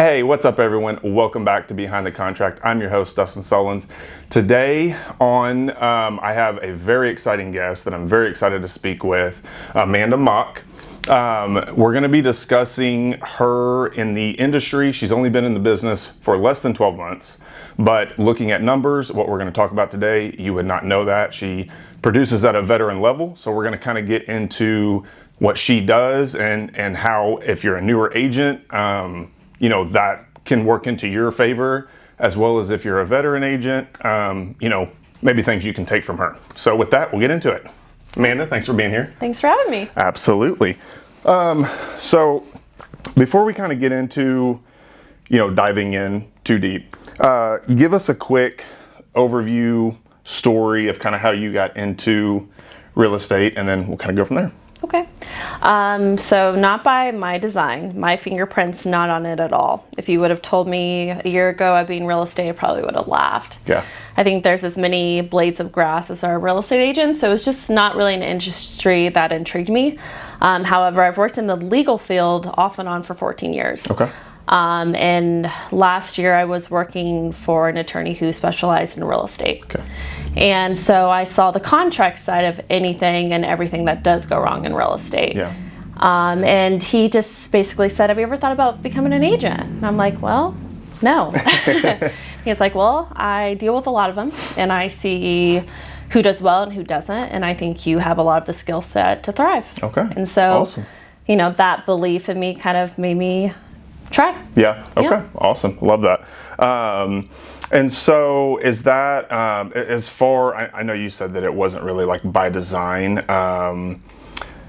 Hey, what's up everyone? Welcome back to Behind the Contract. I'm your host, Dustin Sullins. Today I have a very exciting guest that I'm very excited to speak with, Amanda Mock. We're going to be discussing her in the industry. She's only been in the business for less than 12 months, but looking at numbers, what we're going to talk about today, you would not know that. She produces at a veteran level, so we're going to kind of get into what she does and how, if you're a newer agent, that can work into your favor, as well as if you're a veteran agent, maybe things you can take from her. So with that, we'll get into it. Amanda, thanks for being here. Thanks for having me. Absolutely. So before we kind of get into, diving in too deep, give us a quick overview story of kind of how you got into real estate, and then we'll kind of go from there. Okay. So not by my design, my fingerprint's not on it at all. If you would have told me a year ago I'd be in real estate, I probably would have laughed. Yeah. I think there's as many blades of grass as our real estate agents, so it's just not really an industry that intrigued me. However, I've worked in the legal field off and on for 14 years. Okay. And last year I was working for an attorney who specialized in real estate. Okay. And so I saw the contract side of anything and everything that does go wrong in real estate. Yeah. And he just basically said, have you ever thought about becoming an agent? And I'm like, well, no. He's like, well, I deal with a lot of them and I see who does well and who doesn't. And I think you have a lot of the skill set to thrive. Okay. And so, awesome. That belief in me kind of made me try. Yeah. Okay. Yeah. Awesome. Love that. And so is that, as far, I know you said that it wasn't really like by design,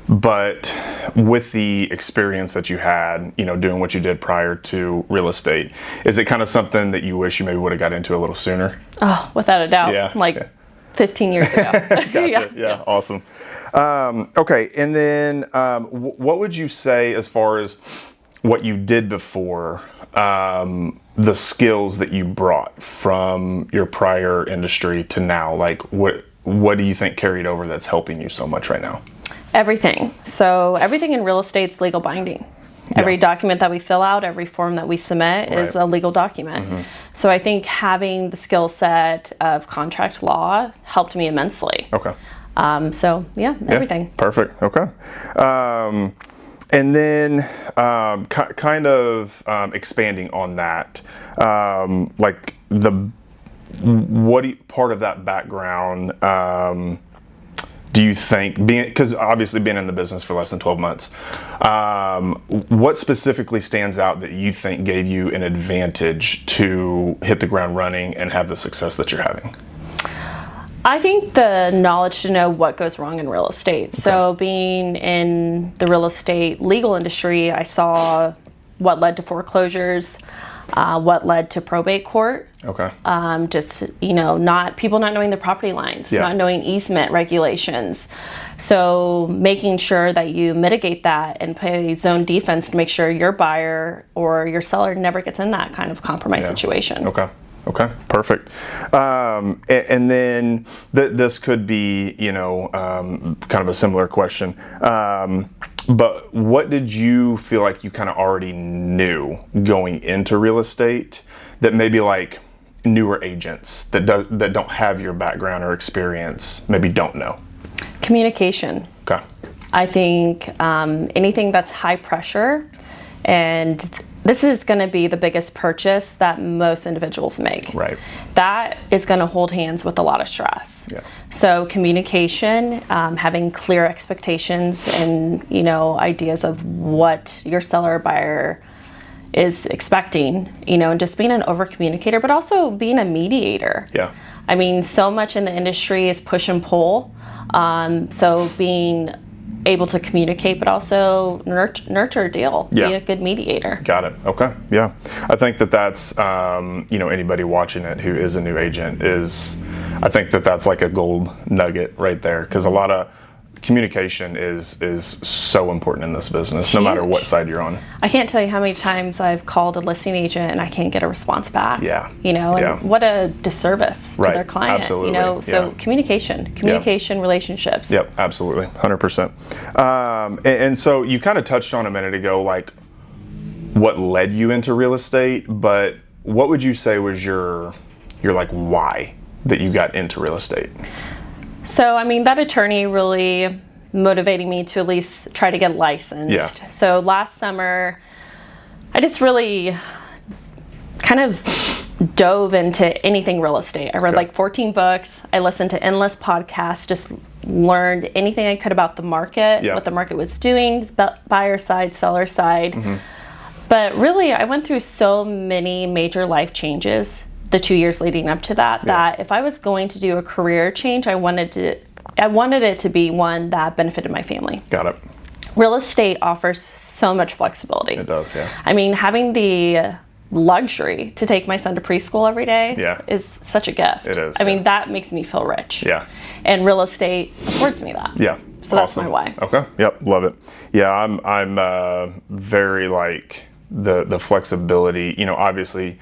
but with the experience that you had, doing what you did prior to real estate, is it kind of something that you wish you maybe would have got into a little sooner? Oh, without a doubt. Yeah. Like 15 years ago. Gotcha. Yeah. Awesome. Okay. And then, what would you say as far as what you did before, the skills that you brought from your prior industry to now? Like what do you think carried over that's helping you so much right now? Everything. So everything in real estate is legal binding. Every document that we fill out, every form that we submit is a legal document. Mm-hmm. So I think having the skill set of contract law helped me immensely. Okay. Everything. Yeah, perfect. Okay. And then kind of expanding on that, part of that background do you think, because obviously being in the business for less than 12 months, what specifically stands out that you think gave you an advantage to hit the ground running and have the success that you're having? I think the knowledge to know what goes wrong in real estate. Okay. So being in the real estate legal industry, I saw what led to foreclosures, what led to probate court. Okay. People not knowing the property lines, Yeah. not knowing easement regulations. So making sure that you mitigate that and play zone defense to make sure your buyer or your seller never gets in that kind of compromise situation. Okay, perfect. And then this could be, kind of a similar question. But what did you feel like you kind of already knew going into real estate that maybe like newer agents that don't have your background or experience maybe don't know? Communication. Okay. I think anything that's high pressure, and this is going to be the biggest purchase that most individuals make. Right. That is going to hold hands with a lot of stress. Yeah. So communication, having clear expectations and, ideas of what your seller or buyer is expecting, and just being an over communicator, but also being a mediator. Yeah. I mean, so much in the industry is push and pull. So being able to communicate, but also nurture a deal. Yeah. Be a good mediator. Got it. Okay. Yeah. I think that's, anybody watching it who is a new agent I think that's like a gold nugget right there. Because a lot of communication is so important in this business, no matter what side you're on. I can't tell you how many times I've called a listing agent and I can't get a response back. Yeah. And what a disservice to their client. Absolutely. So communication, relationships. Yep, absolutely, 100%. And so you kind of touched on a minute ago, like what led you into real estate, but what would you say was your like why that you got into real estate? So, I mean, that attorney really motivated me to at least try to get licensed. Yeah. So last summer, I just really kind of dove into anything real estate. I read like 14 books. I listened to endless podcasts, just learned anything I could about the market, what the market was doing, buyer side, seller side. But really, I went through so many major life changes the 2 years leading up to that, that if I was going to do a career change, I wanted it to be one that benefited my family. Got it. Real estate offers so much flexibility. It does, yeah. I mean, having the luxury to take my son to preschool every day is such a gift. It is. I mean, that makes me feel rich. Yeah. And real estate affords me that. Yeah. So that's my why. Okay. Yep. Love it. Yeah. I'm very like the flexibility, you know, obviously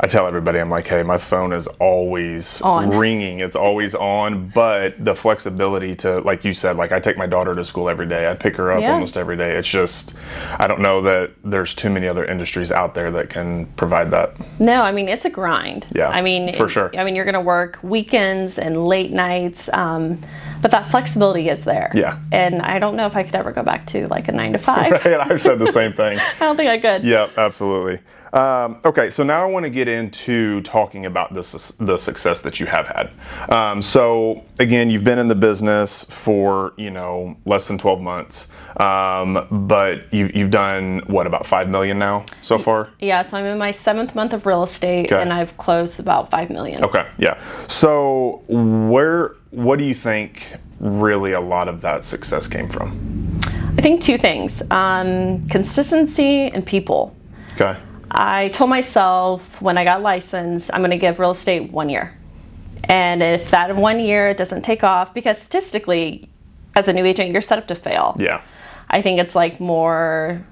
I tell everybody, I'm like, hey, my phone is always ringing. It's always on. But the flexibility to, like you said, like I take my daughter to school every day. I pick her up almost every day. It's just, I don't know that there's too many other industries out there that can provide that. No, I mean, it's a grind. Yeah, I mean, for sure. I mean, you're going to work weekends and late nights, but that flexibility is there. Yeah. And I don't know if I could ever go back to like a 9 to 5. Right, I've said the same thing. I don't think I could. Yeah, absolutely. Okay, so now I want to get into talking about the success that you have had. So again, you've been in the business for, you know, less than 12 months, but you've done what, about 5 million now so far? Yeah, so I'm in my 7th month of real estate, and I've closed about 5 million. Okay, yeah. So what do you think really a lot of that success came from? I think 2 things, consistency and people. Okay. I told myself when I got licensed, I'm going to give real estate 1 year. And if that 1 year doesn't take off, because statistically, as a new agent, you're set up to fail. Yeah. I think it's like more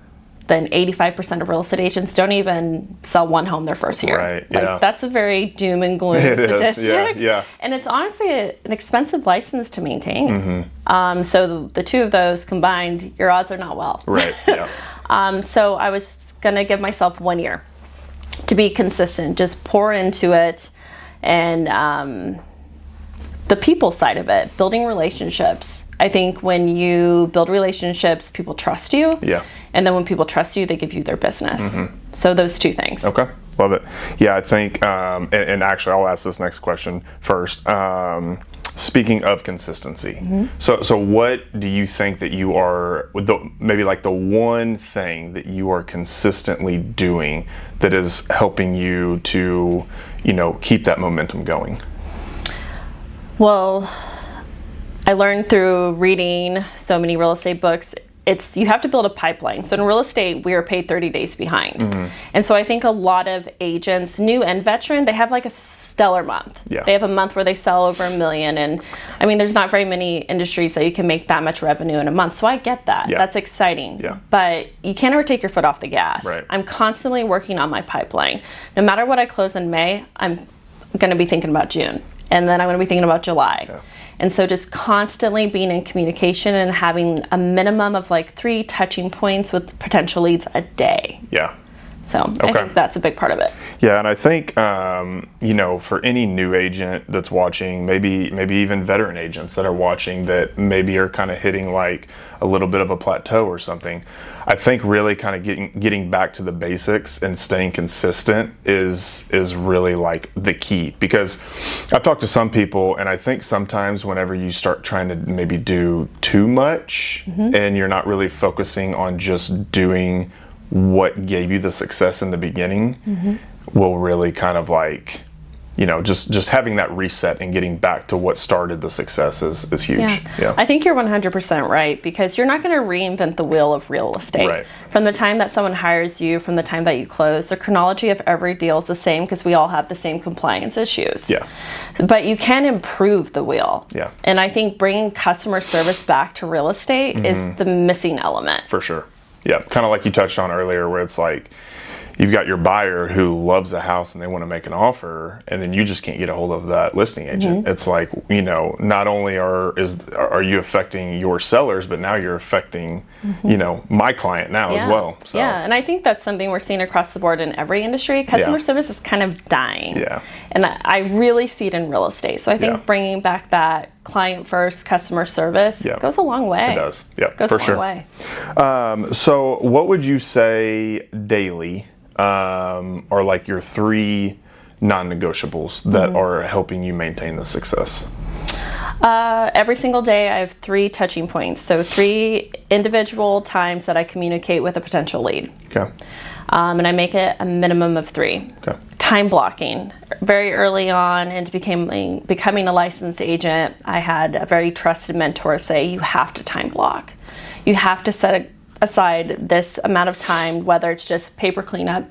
than 85% of real estate agents don't even sell one home their first year. Right, like, yeah. that's a very doom and gloom statistic. Is, yeah. And it's honestly an expensive license to maintain. So the 2 of those combined, your odds are not well. Right, yeah. So I was gonna give myself 1 year to be consistent, just pour into it. And the people side of it, building relationships. I think when you build relationships, people trust you. Yeah. And then when people trust you, they give you their business. So those 2 things. Okay, love it. Yeah, I think, and actually I'll ask this next question first. Speaking of consistency, so what do you think that you are, maybe like the one thing that you are consistently doing that is helping you to, you know, keep that momentum going? Well, I learned through reading so many real estate books, you have to build a pipeline. So in real estate, we are paid 30 days behind. And so I think a lot of agents, new and veteran, they have like a stellar month. Yeah. They have a month where they sell over $1 million. And I mean, there's not very many industries that you can make that much revenue in a month. So I get that. Yeah. That's exciting. Yeah. But you can't ever take your foot off the gas. Right. I'm constantly working on my pipeline. No matter what I close in May, I'm going to be thinking about June. And then I'm going to be thinking about July. Yeah. And so just constantly being in communication and having a minimum of like 3 touching points with potential leads a day. Yeah. So I think that's a big part of it. Yeah, and I think, you know, for any new agent that's watching, maybe even veteran agents that are watching that maybe are kind of hitting like a little bit of a plateau or something, I think really kind of getting back to the basics and staying consistent is really like the key. Because I've talked to some people, and I think sometimes whenever you start trying to maybe do too much and you're not really focusing on just doing what gave you the success in the beginning, will really kind of like, you know, just having that reset and getting back to what started the success is huge. Yeah. I think you're 100% right, because you're not going to reinvent the wheel of real estate. Right. From the time that someone hires you, from the time that you close, the chronology of every deal is the same, because we all have the same compliance issues. Yeah. But you can improve the wheel. Yeah. And I think bringing customer service back to real estate is the missing element. For sure. Yeah, kind of like you touched on earlier, where it's like, you've got your buyer who loves a house and they want to make an offer, and then you just can't get a hold of that listing agent. It's like, not only are you affecting your sellers, but now you're affecting, my client now as well. So. Yeah, and I think that's something we're seeing across the board in every industry. Customer service is kind of dying. Yeah. And I really see it in real estate. So I think bringing back that client first customer service goes a long way. It does. Yeah, goes for a long sure. way. So what would you say daily are like your 3 non-negotiables that are helping you maintain the success? Every single day I have 3 touching points. So 3 individual times that I communicate with a potential lead. Okay. And I make it a minimum of 3. Okay. Time blocking. Very early on into becoming a licensed agent, I had a very trusted mentor say, you have to time block. You have to set aside this amount of time, whether it's just paper cleanup,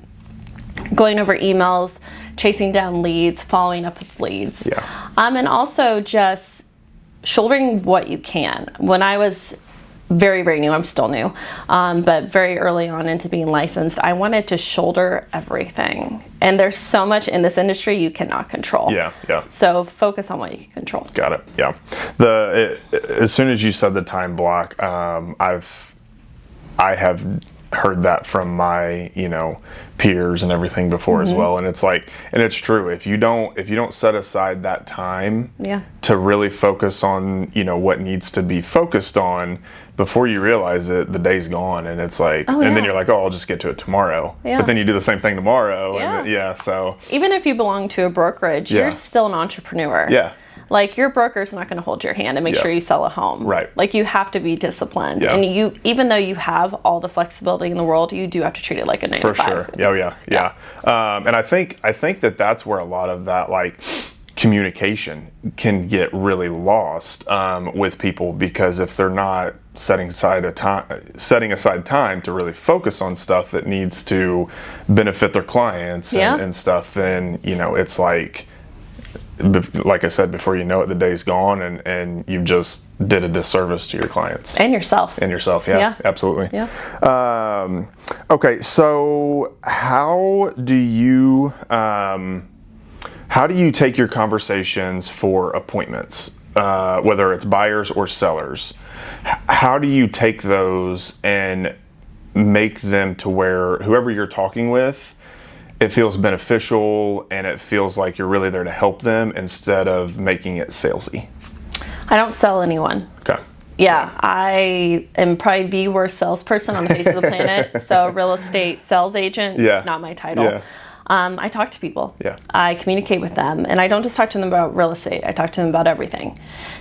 going over emails, chasing down leads, following up with leads. Yeah. And also just shouldering what you can. When I was very, very new, I'm still new, but very early on into being licensed, I wanted to shoulder everything. And there's so much in this industry you cannot control. Yeah. So focus on what you can control. Got it. Yeah. As soon as you said the time block, I have heard that from my, peers and everything before as well. And it's like, and it's true. If you don't set aside that time to really focus on, what needs to be focused on, before you realize it, the day's gone, and it's like, then you're like, I'll just get to it tomorrow. But then you do the same thing tomorrow. And so. Even if you belong to a brokerage, you're still an entrepreneur. Yeah. Like, your broker's not going to hold your hand and make sure you sell a home. Right. Like, you have to be disciplined. Yeah. And even though you have all the flexibility in the world, you do have to treat it like a 9 to 5. For sure. Yeah. And I think that's where a lot of that, like, communication can get really lost with people, because if they're not setting aside time to really focus on stuff that needs to benefit their clients and stuff, then, it's like I said, before you know it, the day's gone, and you just did a disservice to your clients. And yourself. Yeah. Absolutely. Yeah. Okay, so how do you take your conversations for appointments, whether it's buyers or sellers? How do you take those and make them to where whoever you're talking with, it feels beneficial and it feels like you're really there to help them instead of making it salesy? I don't sell anyone. Okay. Yeah, I am probably the worst salesperson on the face of the planet. So real estate sales agent is not my title. Yeah. I talk to people. Yeah. I communicate with them, and I don't just talk to them about real estate. I talk to them about everything,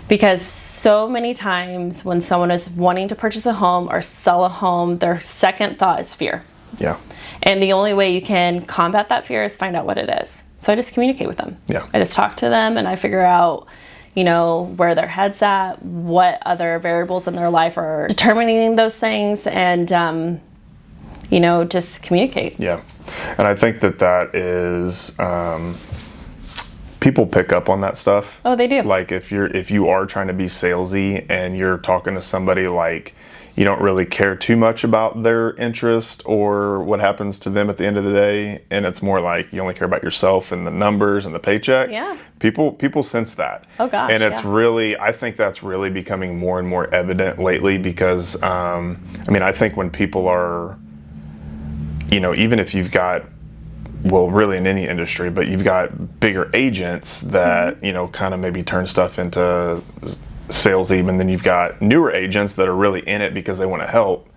because so many times when someone is wanting to purchase a home or sell a home, their second thought is fear. Yeah. And the only way you can combat that fear is find out what it is. So I just communicate with them. Yeah. I just talk to them, and I figure out, where their head's at, what other variables in their life are determining those things, and, just communicate. Yeah. And I think that is, people pick up on that stuff. Oh, they do. Like, if you are trying to be salesy and you're talking to somebody like you don't really care too much about their interest or what happens to them at the end of the day, and it's more like you only care about yourself and the numbers and the paycheck. Yeah. People sense that. Oh gosh. And it's really, I think that's really becoming more and more evident lately, because I think when people are, even if you've got, well, really in any industry, but you've got bigger agents that, kind of maybe turn stuff into salesy, and then you've got newer agents that are really in it because they want to help.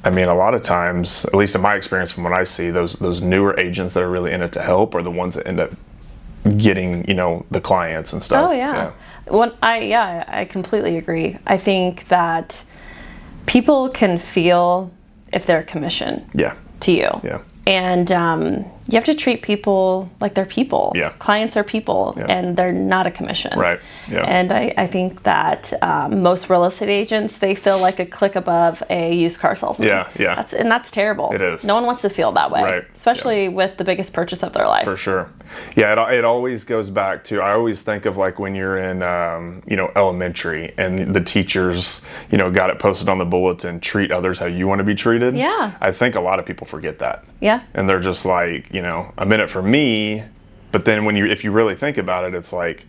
A lot of times, at least in my experience from what I see, those newer agents that are really in it to help are the ones that end up getting, the clients and stuff. Oh, yeah. I completely agree. I think that people can feel if they're commission to you. Yeah. And you have to treat people like they're people. Yeah. Clients are people, and they're not a commission. Right. Yeah. And I think that most real estate agents, they feel like a click above a used car salesman. Yeah. Yeah. That's terrible. It is. No one wants to feel that way. Right. Especially with the biggest purchase of their life. For sure. Yeah, it always goes back to, I always think of like when you're in, elementary and the teachers, got it posted on the bulletin, treat others how you want to be treated. Yeah. I think a lot of people forget that. Yeah. And they're just like, I'm in it for me. But then if you really think about it, it's like,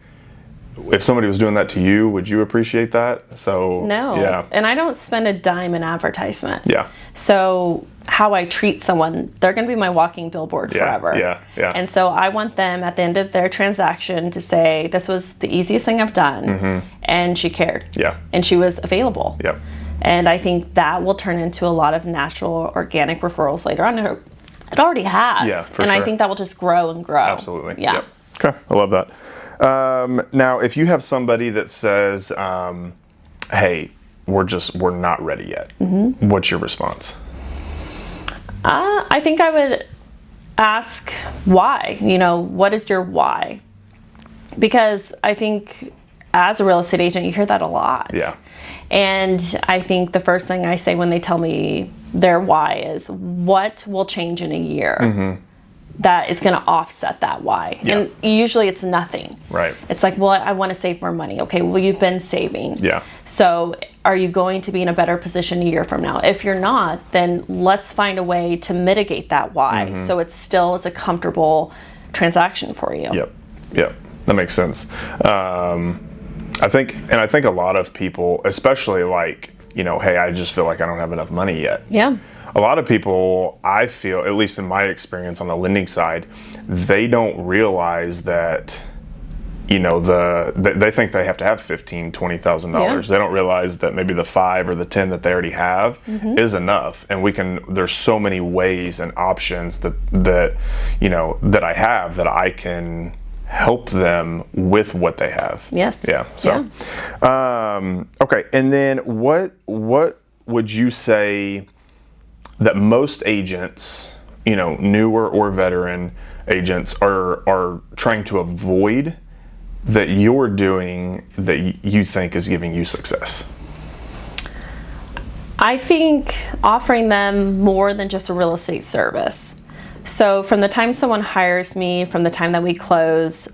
if somebody was doing that to you, would you appreciate that? So no. Yeah. And I don't spend a dime in advertisement. Yeah. So how I treat someone, they're going to be my walking billboard forever. Yeah. Yeah. And so I want them at the end of their transaction to say, this was the easiest thing I've done. And she cared. Yeah. And she was available. Yep. And I think that will turn into a lot of natural, organic referrals later on. It already has. Yeah, for and sure. I think that will just grow and grow. Absolutely. Yeah. Yep. Okay. I love that. Now, if you have somebody that says, hey, we're not ready yet, what's your response? I think I would ask why. What is your why? Because I think as a real estate agent, you hear that a lot. Yeah. And I think the first thing I say when they tell me their why is, what will change in a year that is going to offset that why? Yeah. And usually it's nothing. Right. It's like, well, I want to save more money. Okay, well, you've been saving. Yeah. So are you going to be in a better position a year from now? If you're not, then let's find a way to mitigate that why, so it still is a comfortable transaction for you. Yep. That makes sense. I think a lot of people, especially like, hey, I just feel like I don't have enough money yet. Yeah. A lot of people, I feel, at least in my experience on the lending side, they don't realize that, they think they have to have $15,000, $20,000. Yeah. They don't realize that maybe the 5 or the 10 that they already have is enough. And there's so many ways and options that I have that I can help them with what they have. Yes. Yeah. So, okay. And then what would you say that most agents, newer or veteran agents are trying to avoid that you're doing that you think is giving you success? I think offering them more than just a real estate service. So from the time someone hires me, from the time that we close,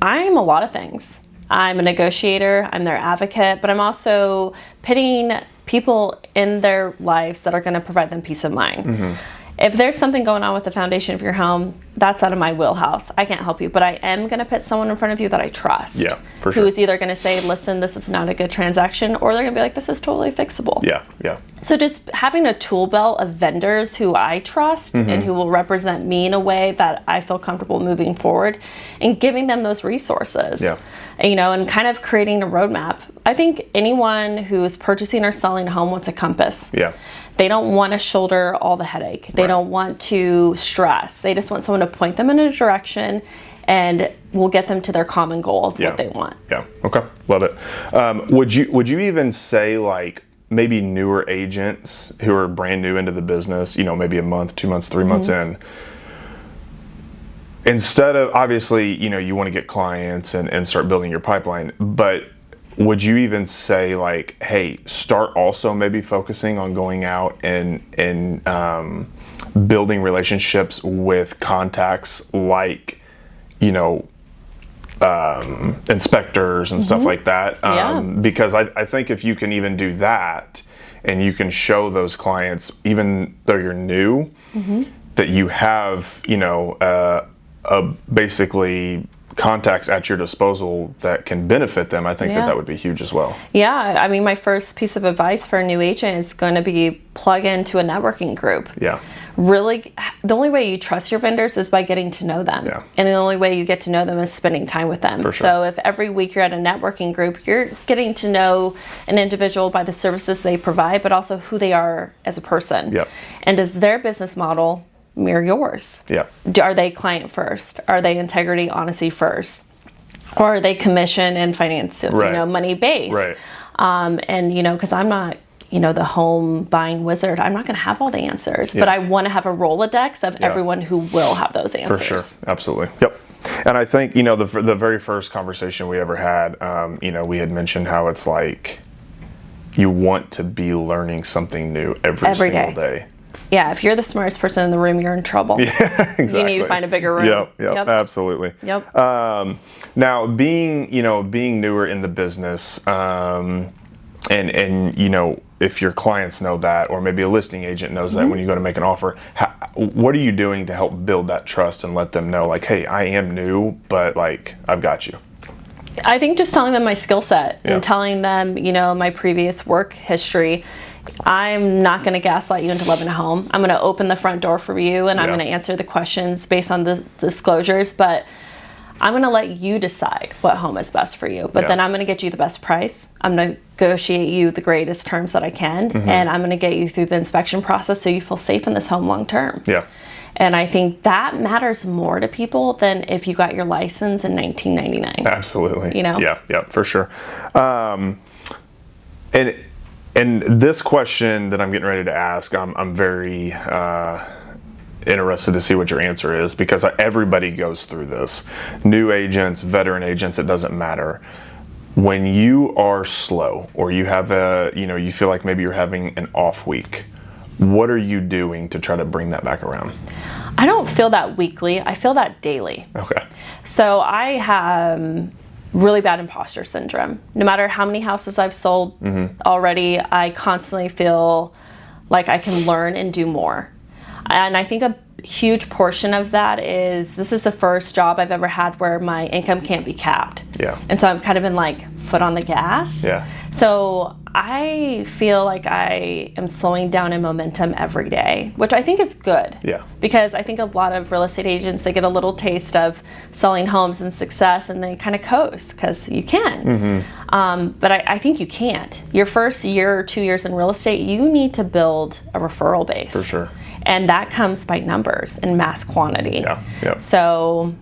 I'm a lot of things. I'm a negotiator, I'm their advocate, but I'm also pitting people in their lives that are going to provide them peace of mind. If there's something going on with the foundation of your home, that's out of my wheelhouse. I can't help you, but I am going to put someone in front of you that I trust. Yeah, for sure. Who is either going to say, listen, this is not a good transaction, or they're going to be like, this is totally fixable. Yeah. So just having a tool belt of vendors who I trust and who will represent me in a way that I feel comfortable moving forward, and giving them those resources. Yeah. And kind of creating a roadmap. I think anyone who is purchasing or selling a home wants a compass. Yeah. They don't want to shoulder all the headache. They don't want to stress. They just want someone to point them in a direction, and we'll get them to their common goal of what they want. Yeah. Okay. Love it. Would you even say, like, maybe newer agents who are brand new into the business, maybe a month, 2 months, 3 months in, instead of, obviously, you want to get clients and start building your pipeline, but would you even say, like, hey, start also maybe focusing on going out and building relationships with contacts like, inspectors and stuff like that? Because I think if you can even do that, and you can show those clients, even though you're new, that you have, basically contacts at your disposal that can benefit them, I think that would be huge as well. Yeah, I mean, my first piece of advice for a new agent is going to be plug into a networking group. Yeah. Really, the only way you trust your vendors is by getting to know them. Yeah. And the only way you get to know them is spending time with them. For sure. So if every week you're at a networking group, you're getting to know an individual by the services they provide, but also who they are as a person. Yep. And does their business model mirror yours? Yeah. Are they client first? Are they integrity, honesty first? Or are they commission and finance, Right. money based? Right. And because I'm not the home buying wizard. I'm not going to have all the answers, but I want to have a Rolodex of everyone who will have those answers. For sure. Absolutely. Yep. And I think, the very first conversation we ever had, we had mentioned how it's like you want to be learning something new every single day. Yeah, if you're the smartest person in the room, you're in trouble. Yeah, exactly. You need to find a bigger room. Yep. Absolutely. Yep. Now, being newer in the business, and if your clients know that, or maybe a listing agent knows that when you go to make an offer, what are you doing to help build that trust and let them know, like, hey, I am new, but like, I've got you? I think just telling them my skill set and telling them, my previous work history. I'm not going to gaslight you into living at home. I'm going to open the front door for you, and I'm going to answer the questions based on the disclosures, but I'm going to let you decide what home is best for you. But then I'm going to get you the best price. I'm going to negotiate you the greatest terms that I can, and I'm going to get you through the inspection process so you feel safe in this home long term. Yeah. And I think that matters more to people than if you got your license in 1999. Absolutely. Yeah, for sure. And this question that I'm getting ready to ask, I'm very interested to see what your answer is, because everybody goes through this. New agents, veteran agents, it doesn't matter. When you are slow, or you have you feel like maybe you're having an off week, what are you doing to try to bring that back around? I don't feel that weekly. I feel that daily. Okay. So I have really bad imposter syndrome. No matter how many houses I've sold already, I constantly feel like I can learn and do more. And I think a huge portion of that is, this is the first job I've ever had where my income can't be capped. Yeah. And so I've kind of been like foot on the gas. Yeah. So I feel like I am slowing down in momentum every day, which I think is good. Yeah. Because I think a lot of real estate agents, they get a little taste of selling homes and success, and they kind of coast because you can. But I think you can't. Your first year or 2 years in real estate, you need to build a referral base. For sure. And that comes by numbers and mass quantity. Yeah. So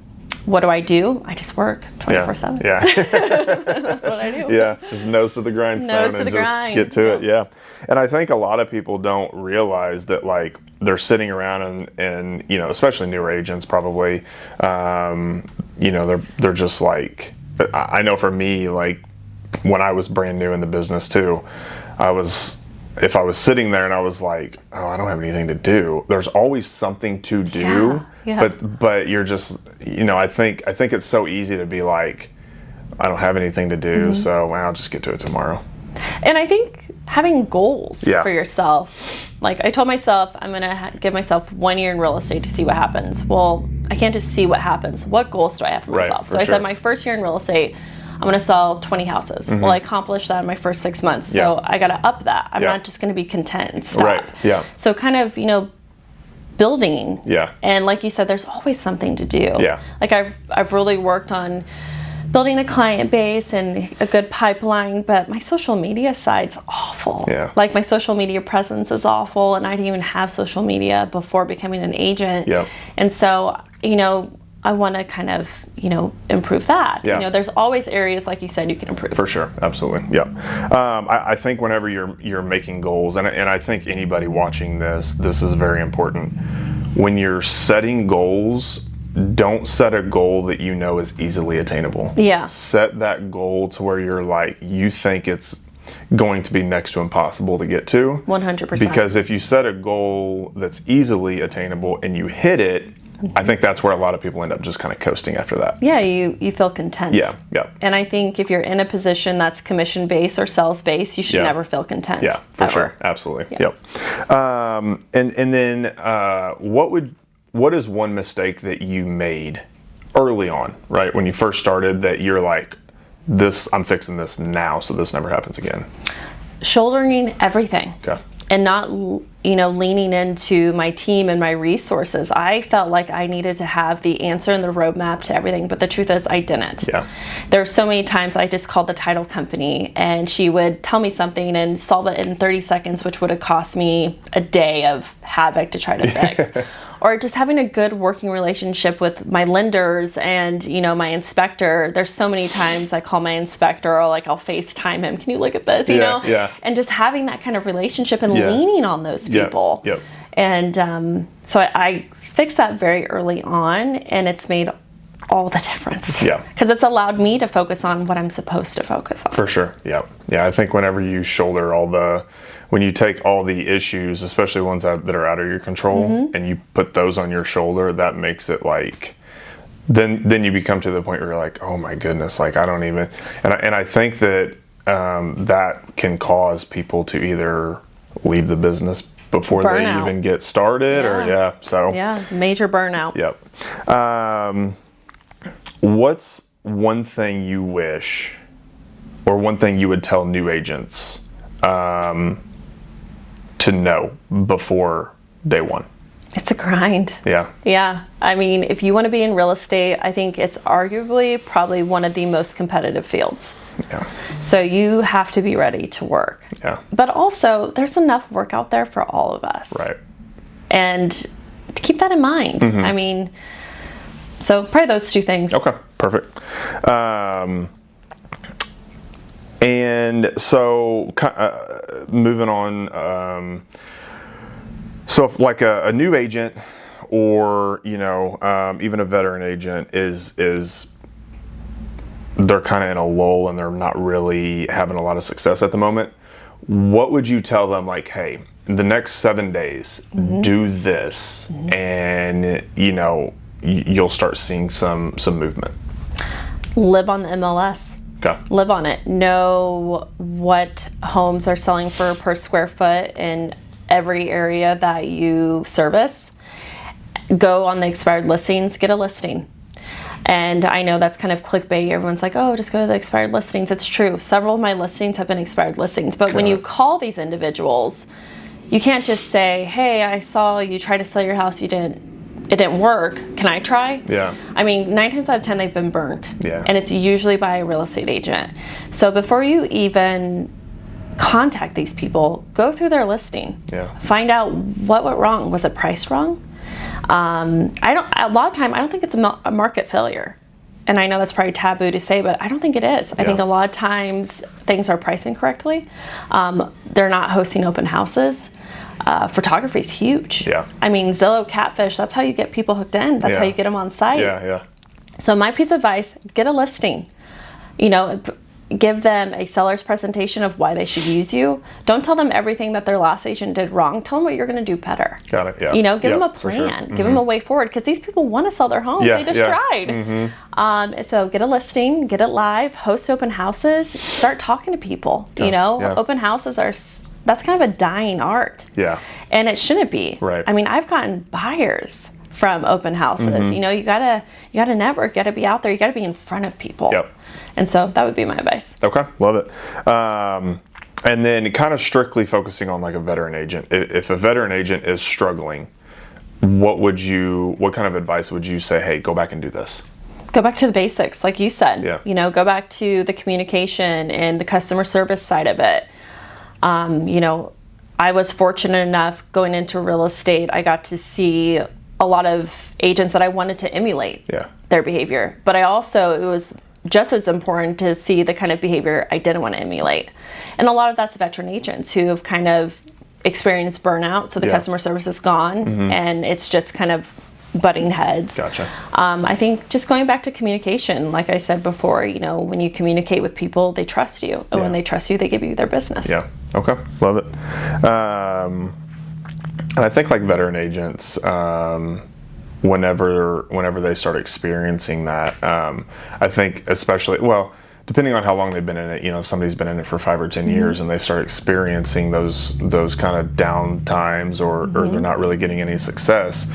what do? I just work 24/7. Yeah. That's what I do. Yeah. Just nose to the grindstone and just get to it. Yeah. And I think a lot of people don't realize that, like, they're sitting around and especially newer agents probably, they're just like, I know for me, like, when I was brand new in the business too, if I was sitting there and I was like, oh, I don't have anything to do, there's always something to do. Yeah. But you're just, I think it's so easy to be like, I don't have anything to do, so I'll just get to it tomorrow. And I think having goals for yourself, like I told myself, I'm going to give myself 1 year in real estate to see what happens. Well, I can't just see what happens. What goals do I have for myself? So I said my first year in real estate, I'm going to sell 20 houses. Well, I accomplished that in my first 6 months. So I got to up that. I'm not just going to be content and stop. Right. Yeah. So kind of, building. Yeah. And like you said, there's always something to do. Yeah. Like I've really worked on building a client base and a good pipeline, but my social media side's awful. Yeah. Like my social media presence is awful, and I didn't even have social media before becoming an agent. Yeah. And so, I want to kind of, improve that. Yeah. There's always areas, like you said, you can improve. For sure. Absolutely. Yeah. I think whenever you're making goals, and I think anybody watching this is very important. When you're setting goals, don't set a goal that is easily attainable. Yeah. Set that goal to where you're like, you think it's going to be next to impossible to get to. 100%. Because if you set a goal that's easily attainable and you hit it, I think that's where a lot of people end up just kind of coasting after that. Yeah, you feel content. Yeah. And I think if you're in a position that's commission-based or sales-based, you should never feel content. Yeah, for ever. sure. Absolutely. Yep. And then what is one mistake that you made early on, right? When you first started that you're like, I'm fixing this now so this never happens again? Shouldering everything. Okay. And not, leaning into my team and my resources. I felt like I needed to have the answer and the roadmap to everything, but the truth is I didn't. Yeah. There were so many times I just called the title company and she would tell me something and solve it in 30 seconds, which would have cost me a day of havoc to try to fix. or just having a good working relationship with my lenders and, you know, my inspector. There's so many times I call my inspector, or like I'll FaceTime him. Can you look at this? You know? Yeah. And just having that kind of relationship and leaning on those people. Yep. And so I fixed that very early on, and it's made all the difference. Yeah. Because it's allowed me to focus on what I'm supposed to focus on. For sure. Yeah. Yeah. I think whenever you shoulder when you take all the issues, especially ones that are out of your control, and you put those on your shoulder, that makes it like, then you become to the point where you're like, oh my goodness, like I don't even, and I think that that can cause people to either leave the business before they even get started, Yeah, major burnout. Yep. What's one thing you wish, or one thing you would tell new agents to know before day one? It's a grind. Yeah. Yeah. I mean, if you want to be in real estate, I think it's arguably probably one of the most competitive fields. Yeah. So you have to be ready to work. Yeah. But also, there's enough work out there for all of us. Right. And to keep that in mind. I mean, so probably those two things. Okay, perfect. And so moving on, so if like a new agent, or you know, even a veteran agent is they're kind of in a lull and they're not really having a lot of success at the moment, what would you tell them? Like, hey, in the next 7 days, do this, and you know, you'll start seeing some movement. Live on the MLS. Okay. Live on it. Know what homes are selling for per square foot in every area that you service. Go on the expired listings, get a listing. And I know that's kind of clickbait. Everyone's like, oh, just go to the expired listings. It's true. Several of my listings have been expired listings. But when you call these individuals, you can't just say, hey, I saw you try to sell your house. It didn't work. Can I try? Yeah. I mean, 9 times out of 10, they've been burnt. Yeah. And it's usually by a real estate agent. So before you even contact these people, go through their listing. Yeah. Find out what went wrong. Was it priced wrong? A lot of time, I don't think it's a market failure. And I know that's probably taboo to say, but I don't think it is. I think a lot of times things are priced incorrectly. They're not hosting open houses. Photography is huge. Yeah. I mean, Zillow, Catfish, that's how you get people hooked in. That's how you get them on site. Yeah. So my piece of advice, get a listing. You know, give them a seller's presentation of why they should use you. Don't tell them everything that their last agent did wrong. Tell them what you're going to do better. Got it. Yeah. You know, give them a for sure. plan. Give them a way forward, because these people want to sell their homes. They just tried. So get a listing, get it live, host open houses, start talking to people. You know, open houses that's kind of a dying art. Yeah. And it shouldn't be. Right. I mean, I've gotten buyers from open houses. You know, you gotta network, you gotta be out there, you gotta be in front of people. Yep. And so that would be my advice. Okay, love it. And then kind of strictly focusing on like a veteran agent. If a veteran agent is struggling, what kind of advice would you say, hey, go back and do this? Go back to the basics, like you said. Yeah. You know, go back to the communication and the customer service side of it. You know, I was fortunate enough going into real estate, I got to see a lot of agents that I wanted to emulate their behavior. But it was just as important to see the kind of behavior I didn't want to emulate. And a lot of that's veteran agents who have kind of experienced burnout, so the customer service is gone, and it's just kind of butting heads. Gotcha. I think just going back to communication, like I said before, you know, when you communicate with people, they trust you. And when they trust you, they give you their business. Yeah. Okay. Love it. And I think like veteran agents, whenever they start experiencing that, I think especially, well, depending on how long they've been in it, you know, if somebody's been in it for 5 or 10 years and they start experiencing those kind of down times, or they're not really getting any success,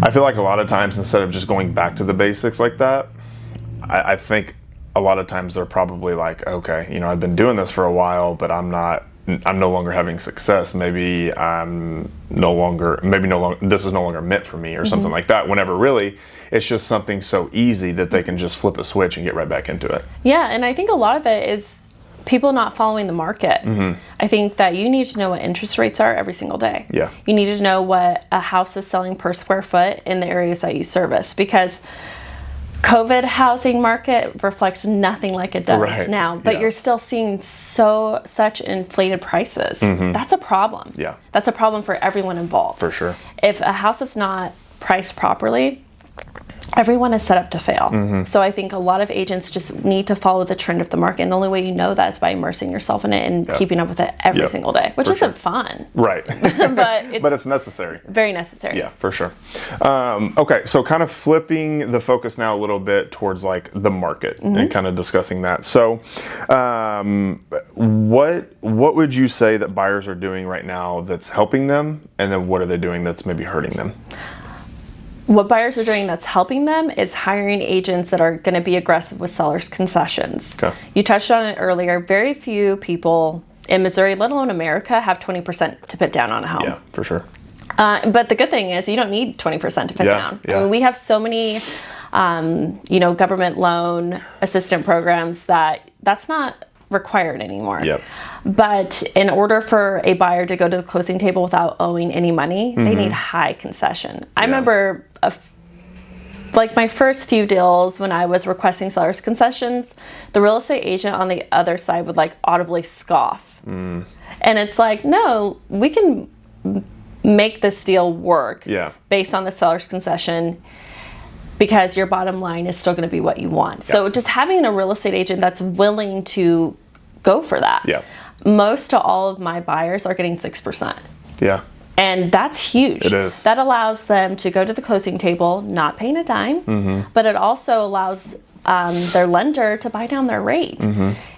I feel like a lot of times, instead of just going back to the basics like that, I think a lot of times they're probably like, okay, you know, I've been doing this for a while, but I'm no longer having success. Maybe this is no longer meant for me, or something like that. Whenever really it's just something so easy that they can just flip a switch and get right back into it. Yeah, and I think a lot of it is people not following the market. I think that you need to know what interest rates are every single day. Yeah. You need to know what a house is selling per square foot in the areas that you service, because COVID housing market reflects nothing like it does now, but you're still seeing such inflated prices. That's a problem. Yeah. That's a problem for everyone involved. For sure. If a house is not priced properly, everyone is set up to fail. So I think a lot of agents just need to follow the trend of the market. And the only way you know that is by immersing yourself in it and keeping up with it every single day, which isn't fun. Right. but it's necessary. Very necessary. Yeah, for sure. Okay, so kind of flipping the focus now a little bit towards like the market and kind of discussing that. So what would you say that buyers are doing right now that's helping them? And then what are they doing that's maybe hurting them? What buyers are doing that's helping them is hiring agents that are going to be aggressive with sellers' concessions. Okay. You touched on it earlier. Very few people in Missouri, let alone America, have 20% to put down on a home. Yeah, for sure. But the good thing is you don't need 20% to put down. Yeah. I mean, we have so many, government loan assistant programs that's not required anymore. Yep. But in order for a buyer to go to the closing table without owing any money, they need high concession. I remember my first few deals when I was requesting sellers concessions, the real estate agent on the other side would like audibly scoff. And it's like, no, we can make this deal work based on the seller's concession, because your bottom line is still going to be what you want. So just having a real estate agent that's willing to go for that. Yeah. Most to all of my buyers are getting 6%. Yeah. And that's huge. It is. That allows them to go to the closing table, not paying a dime, but it also allows their lender to buy down their rate.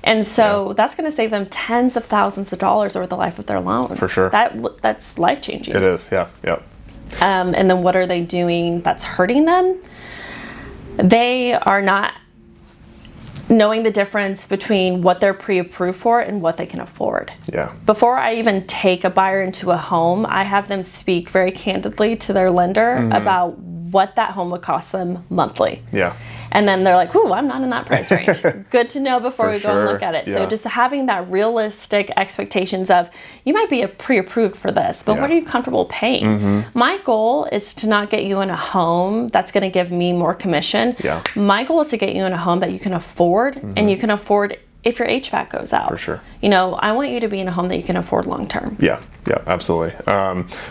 And so that's going to save them tens of thousands of dollars over the life of their loan. For sure. That's life-changing. It is, yeah. Yep. And then what are they doing that's hurting them? They are not knowing the difference between what they're pre-approved for and what they can afford. Yeah. Before I even take a buyer into a home, I have them speak very candidly to their lender about what that home would cost them monthly. Yeah. And then they're like, ooh, I'm not in that price range. Good to know before we go and look at it. Yeah. So just having that realistic expectations of, you might be pre-approved for this, but what are you comfortable paying? My goal is to not get you in a home that's going to give me more commission. Yeah. My goal is to get you in a home that you can afford, and you can afford if your HVAC goes out. For sure. I want you to be in a home that you can afford long term. Yeah, absolutely.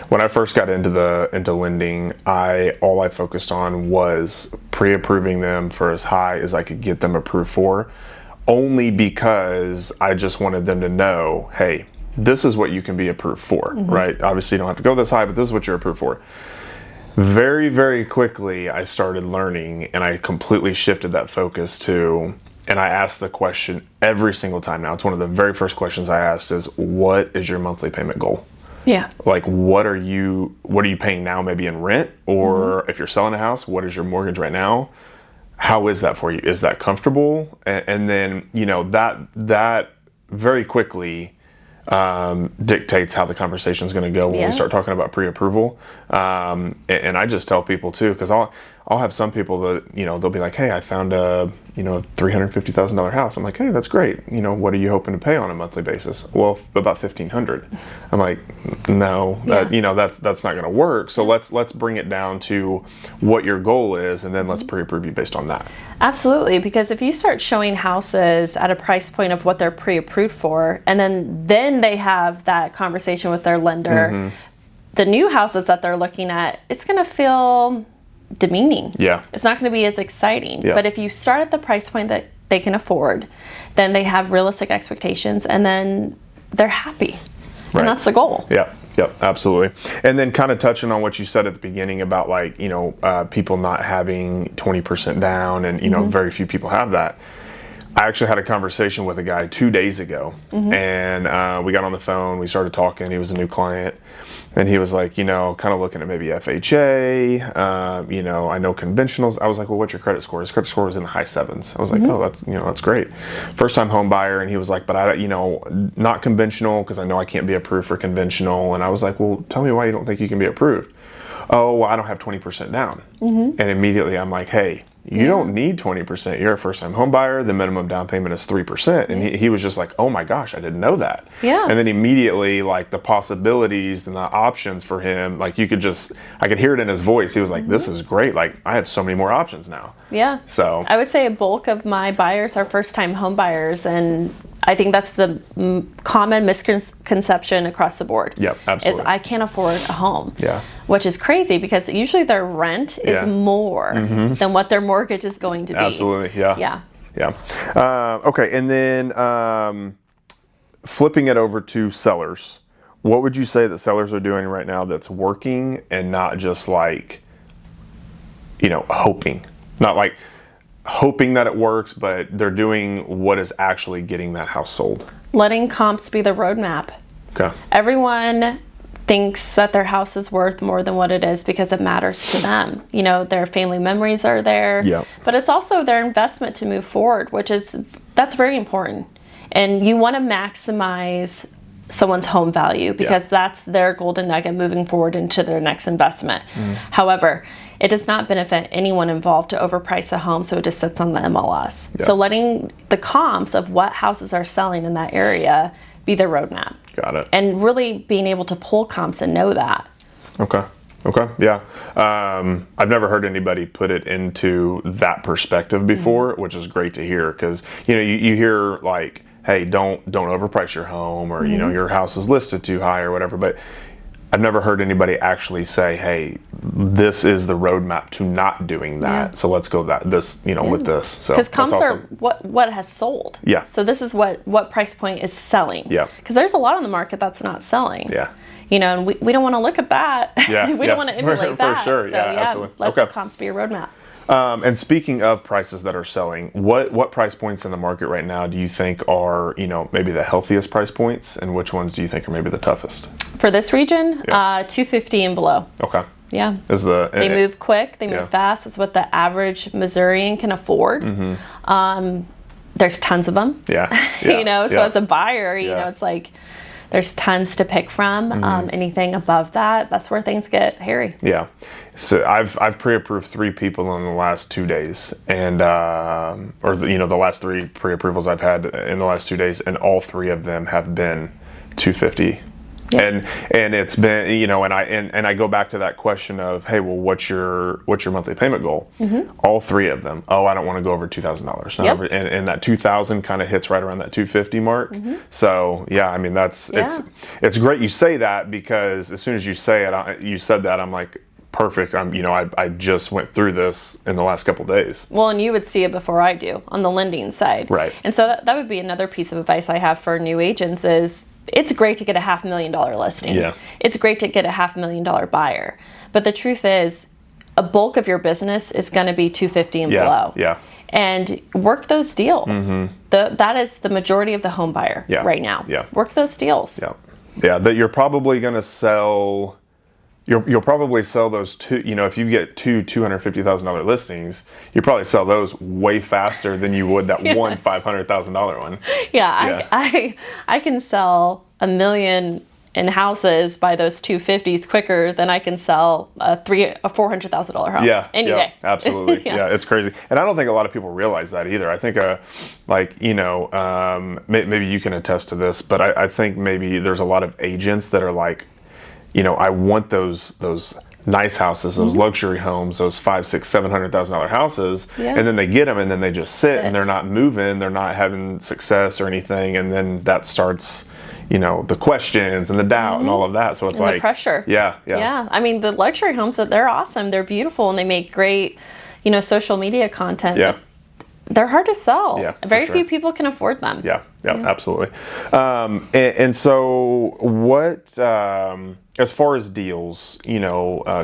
When I first got into lending, all I focused on was pre-approving them for as high as I could get them approved for, only because I just wanted them to know, hey, this is what you can be approved for, right? Obviously, you don't have to go this high, but this is what you're approved for. Very, very quickly, I started learning, and I completely shifted that focus to, and I asked the question every single time now. It's one of the very first questions I asked is, what is your monthly payment goal? Yeah. Like, what are you paying now, maybe in rent? Or if you're selling a house, what is your mortgage right now? How is that for you? Is that comfortable? And then, that very quickly dictates how the conversation is going to go when we start talking about pre-approval. And I just tell people too, because I'll have some people that, they'll be like, hey, I found a $350,000 house. I'm like, hey, that's great. What are you hoping to pay on a monthly basis? Well, about $1,500. I'm like, no, that's not going to work. So let's bring it down to what your goal is, and then let's pre-approve you based on that. Absolutely, because if you start showing houses at a price point of what they're pre-approved for, and then they have that conversation with their lender, the new houses that they're looking at, it's going to feel demeaning. Yeah. It's not going to be as exciting. Yeah. But if you start at the price point that they can afford, then they have realistic expectations, and then they're happy. Right. And that's the goal. Yeah. Yep, absolutely. And then kind of touching on what you said at the beginning about people not having 20% down, and very few people have that. I actually had a conversation with a guy 2 days ago, and we got on the phone, we started talking. He was a new client, and he was like, kind of looking at maybe FHA, I know conventionals. I was like, well, what's your credit score? His credit score was in the high 7s. I was like, oh, that's great. First time home buyer. And he was like, but not conventional, because I know I can't be approved for conventional. And I was like, well, tell me why you don't think you can be approved. Oh, well, I don't have 20% down. And immediately I'm like, hey, you don't need 20%. You're a first-time home buyer. The minimum down payment is 3%. And he was just like, oh my gosh, I didn't know that. Yeah. And then immediately, like, the possibilities and the options for him, like, I could hear it in his voice. He was like, this is great. Like, I have so many more options now. Yeah. So I would say a bulk of my buyers are first-time home buyers, and I think that's the common misconception across the board. Yep, absolutely. Is I can't afford a home. Yeah. Which is crazy because usually their rent is more than what their mortgage is going to be. Absolutely, yeah. Yeah. Okay, and then flipping it over to sellers, what would you say that sellers are doing right now that's working and not just like, hoping? Not like hoping that it works, but they're doing what is actually getting that house sold. Letting comps be the roadmap. Okay. Everyone thinks that their house is worth more than what it is because it matters to them. Their family memories are there. Yeah. But it's also their investment to move forward, that's very important. And you want to maximize someone's home value because that's their golden nugget moving forward into their next investment. However, it does not benefit anyone involved to overprice a home so it just sits on the MLS. Yeah. So letting the comps of what houses are selling in that area be their roadmap. Got it. And really being able to pull comps and know that. Okay, yeah. I've never heard anybody put it into that perspective before, which is great to hear because, you hear like, hey, don't overprice your home or, your house is listed too high or whatever, but I've never heard anybody actually say, hey, this is the roadmap to not doing that. Yeah. So let's go with this. So because comps are what has sold. Yeah. So this is what price point is selling. Yeah. Because there's a lot on the market that's not selling. Yeah. And we don't want to look at that. Yeah. We don't want to emulate that. For sure. So Absolutely. let the comps be your roadmap. And speaking of prices that are selling, what price points in the market right now do you think are, maybe the healthiest price points, and which ones do you think are maybe the toughest? For this region, 250 and below. Okay. Yeah. They move quick, they move fast. That's what the average Missourian can afford. There's tons of them. Yeah. So as a buyer, it's like there's tons to pick from. Anything above that's where things get hairy. Yeah. So I've pre-approved 3 people in the last 2 days, and the last 3 pre-approvals I've had in the last 2 days, and all 3 of them have been 250. Yeah. And it's been, and I go back to that question of, hey, well, what's your monthly payment goal? All 3 of them. Oh, I don't want to go over $2,000. Yep. And that 2,000 kind of hits right around that 250 mark. So yeah, I mean it's great you say that, because as soon as you say it, you said that, I'm like, perfect. I just went through this in the last couple days. Well, and you would see it before I do on the lending side. Right. And so that would be another piece of advice I have for new agents is it's great to get a $500,000 listing. Yeah. It's great to get a $500,000 buyer. But the truth is a bulk of your business is going to be 250 and below. Yeah. And work those deals. That is the majority of the home buyer right now. Yeah. Work those deals. Yeah. Yeah. That you're probably going to sell. You'll probably sell those 2, if you get 2 $250,000 listings, you probably sell those way faster than you would that one $500,000 one. Yeah. I can sell $1 million in houses by those 250s quicker than I can sell a $400,000 home any day. Absolutely. Yeah, it's crazy. And I don't think a lot of people realize that either. I think, maybe you can attest to this, but I think maybe there's a lot of agents that are like, I want those nice houses, those luxury homes, those $500,000, $600,000, $700,000 houses, and then they get them and then they just sit and they're not moving, they're not having success or anything, and then that starts, the questions and the doubt and all of that. So it's and like the pressure. Yeah. I mean, the luxury homes, they're awesome, they're beautiful, and they make great, social media content. Yeah. They're hard to sell. Yeah, Very few people can afford them. Yeah, absolutely. And so what, as far as deals,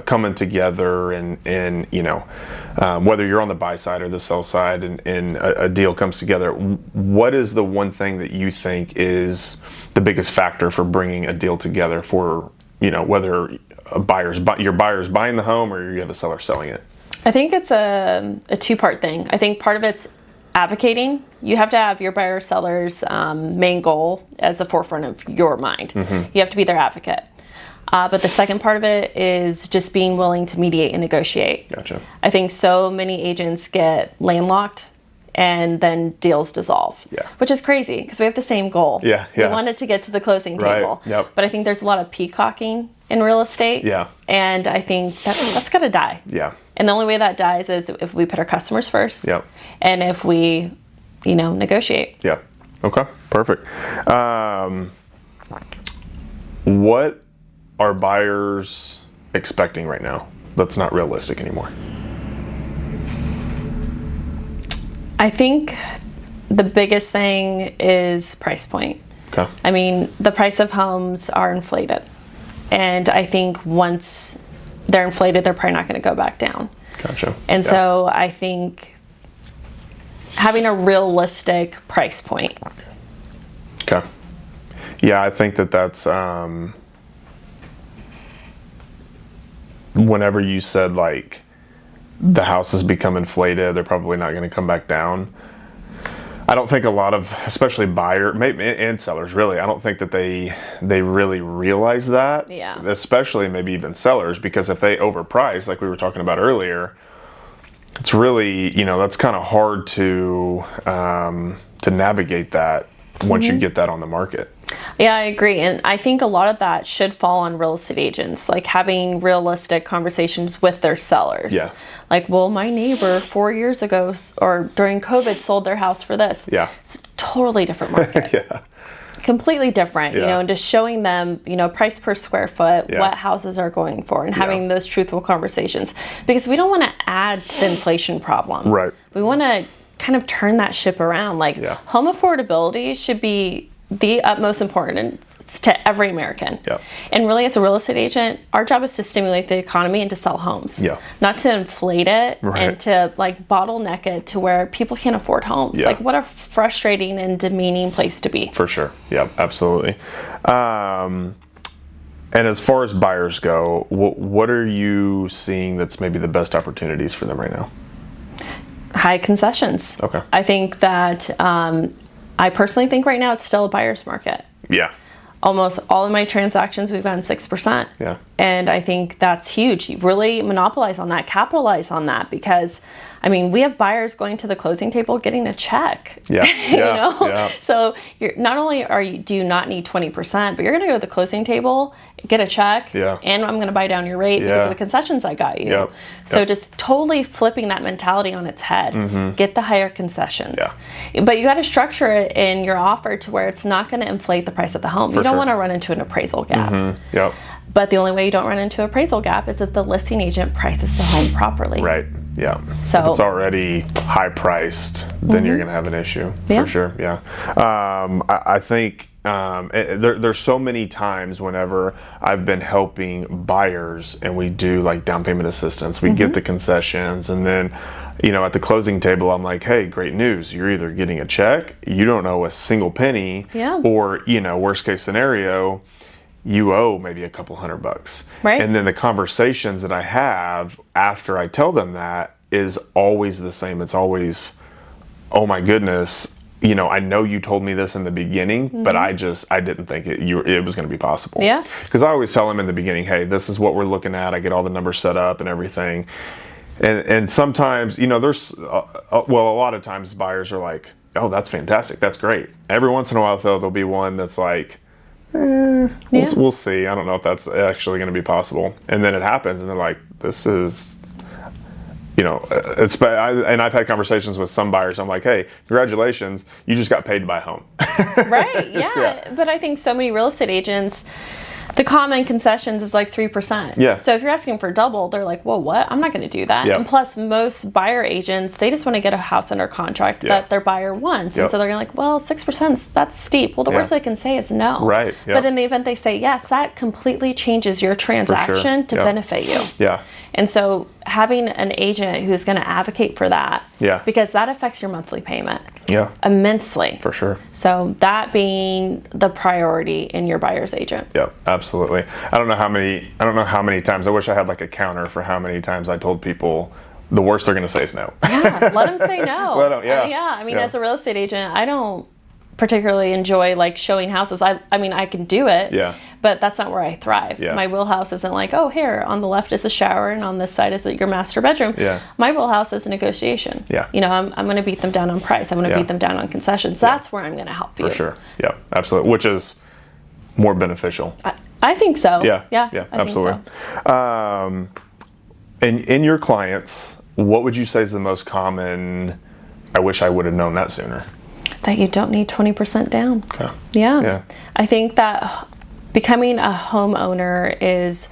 coming together and whether you're on the buy side or the sell side and a deal comes together, what is the one thing that you think is the biggest factor for bringing a deal together for, whether your buyer's buying the home or you have a seller selling it? I think it's a 2-part thing. I think part of it's advocating. You have to have your buyer seller's main goal as the forefront of your mind. You have to be their advocate. But the second part of it is just being willing to mediate and negotiate. Gotcha. I think so many agents get landlocked and then deals dissolve, Yeah. which is crazy because we have the same goal. Yeah. We wanted to get to the closing table. Yep. But I think there's a lot of peacocking in real estate. Yeah. And I think that's got to die. Yeah. And the only way that dies is if we put our customers first. Yep. And if we, negotiate. Yeah. Okay. Perfect. What are buyers expecting right now that's not realistic anymore? I think the biggest thing is price point. Okay. I mean, the price of homes are inflated. And I think once they're inflated, they're probably not going to go back down. Gotcha. And Yeah. so I think having a realistic price point. Okay. Yeah, I think that's whenever you said like the houses become inflated, they're probably not going to come back down. I don't think a lot of, especially buyer maybe, and sellers really, I don't think that they really realize that. Yeah. Especially maybe even sellers, because if they overprice, like we were talking about earlier, it's really, that's kind of hard to navigate that once you get that on the market. Yeah, I agree. And I think a lot of that should fall on real estate agents, like having realistic conversations with their sellers. Yeah. Like, well, my neighbor 4 years ago or during COVID sold their house for this. Yeah. It's a totally different market. Yeah. Completely different, Yeah. and just showing them, price per square foot, Yeah. what houses are going for, and having those truthful conversations. Because we don't want to add to the inflation problem. Right. We want to kind of turn that ship around. Like, Yeah. home affordability should be the utmost importance to every American. Yeah. And really, as a real estate agent, our job is to stimulate the economy and to sell homes. Yeah. Not to inflate it Right. and to bottleneck it to where people can't afford homes. Yeah. Like, what a frustrating and demeaning place to be. For sure. Yeah, absolutely. And as far as buyers go, what are you seeing that's maybe the best opportunities for them right now? High concessions. Okay. I think that I personally think right now it's still a buyer's market. Yeah. Almost all of my transactions, we've gotten 6%. Yeah. And I think that's huge. You really monopolize on that, capitalize on that, because we have buyers going to the closing table getting a check. Yeah. Yeah. Yeah. So you're not only do you not need 20%, but you're going to go to the closing table, get a check, Yeah. and I'm going to buy down your rate because Yeah. of the concessions I got you. Yep. So Yep. just totally flipping that mentality on its head. Get the higher concessions. Yeah. But you got to structure it in your offer to where it's not going to inflate the price of the home. You don't sure. want to run into an appraisal gap. Yep. But the only way you don't run into appraisal gap is if the listing agent prices the home properly. Right. Yeah. So- if it's already high priced, then you're going to have an issue Yeah. for sure. Yeah. I think there's so many times whenever I've been helping buyers and we do like down payment assistance, we get the concessions, and then at the closing table, I'm like, hey, great news. You're either getting a check, you don't owe a single penny, Yeah. or, worst case scenario, you owe maybe a couple $100. Right. And then the conversations that I have after I tell them that is always the same. It's always, oh my goodness, I know you told me this in the beginning, but I didn't think it was going to be possible. Yeah. Because I always tell them in the beginning, hey, this is what we're looking at. I get all the numbers set up and everything. And sometimes, there's, a lot of times buyers are like, oh, that's fantastic. That's great. Every once in a while, though, there'll be one that's like, we'll see. I don't know if that's actually going to be possible. And then it happens, and they're like, this is, and I've had conversations with some buyers. I'm like, hey, congratulations. You just got paid to buy a home. Right, yeah. Yeah. But I think so many real estate agents, the common concessions is like 3%. Yeah. So if you're asking for double, they're like, whoa, what? I'm not going to do that. Yep. And plus, most buyer agents, they just want to get a house under contract Yeah. that their buyer wants. Yep. And so they're going to like, well, 6%, that's steep. Well, the Yeah. worst they can say is no. Right, yep. But in the event they say yes, that completely changes your transaction to Yep. benefit you. Yeah. And so having an agent who's going to advocate for that, Yeah. because that affects your monthly payment Yeah. immensely. For sure. So that being the priority in your buyer's agent. Yep, absolutely. I don't know how many times, I wish I had like a counter for how many times I told people the worst they're going to say is no. Yeah, let them say no. Let 'em- yeah. Yeah, I mean, Yeah. as a real estate agent, I don't particularly enjoy like showing houses. I mean, I can do it, Yeah. but that's not where I thrive. Yeah. My wheelhouse isn't like, oh, here on the left is a shower and on this side is your master bedroom. Yeah. My wheelhouse is negotiation. Yeah. You know, I'm going to beat them down on price. I'm going to Yeah. beat them down on concessions. That's where I'm going to help you. For sure. Yeah, absolutely. Which is more beneficial. I think so. Yeah. Yeah. Yeah, I think absolutely. so. In your clients, what would you say is the most common, I wish I would have known that sooner? That you don't need 20% down. Okay. Yeah. Yeah. I think that becoming a homeowner is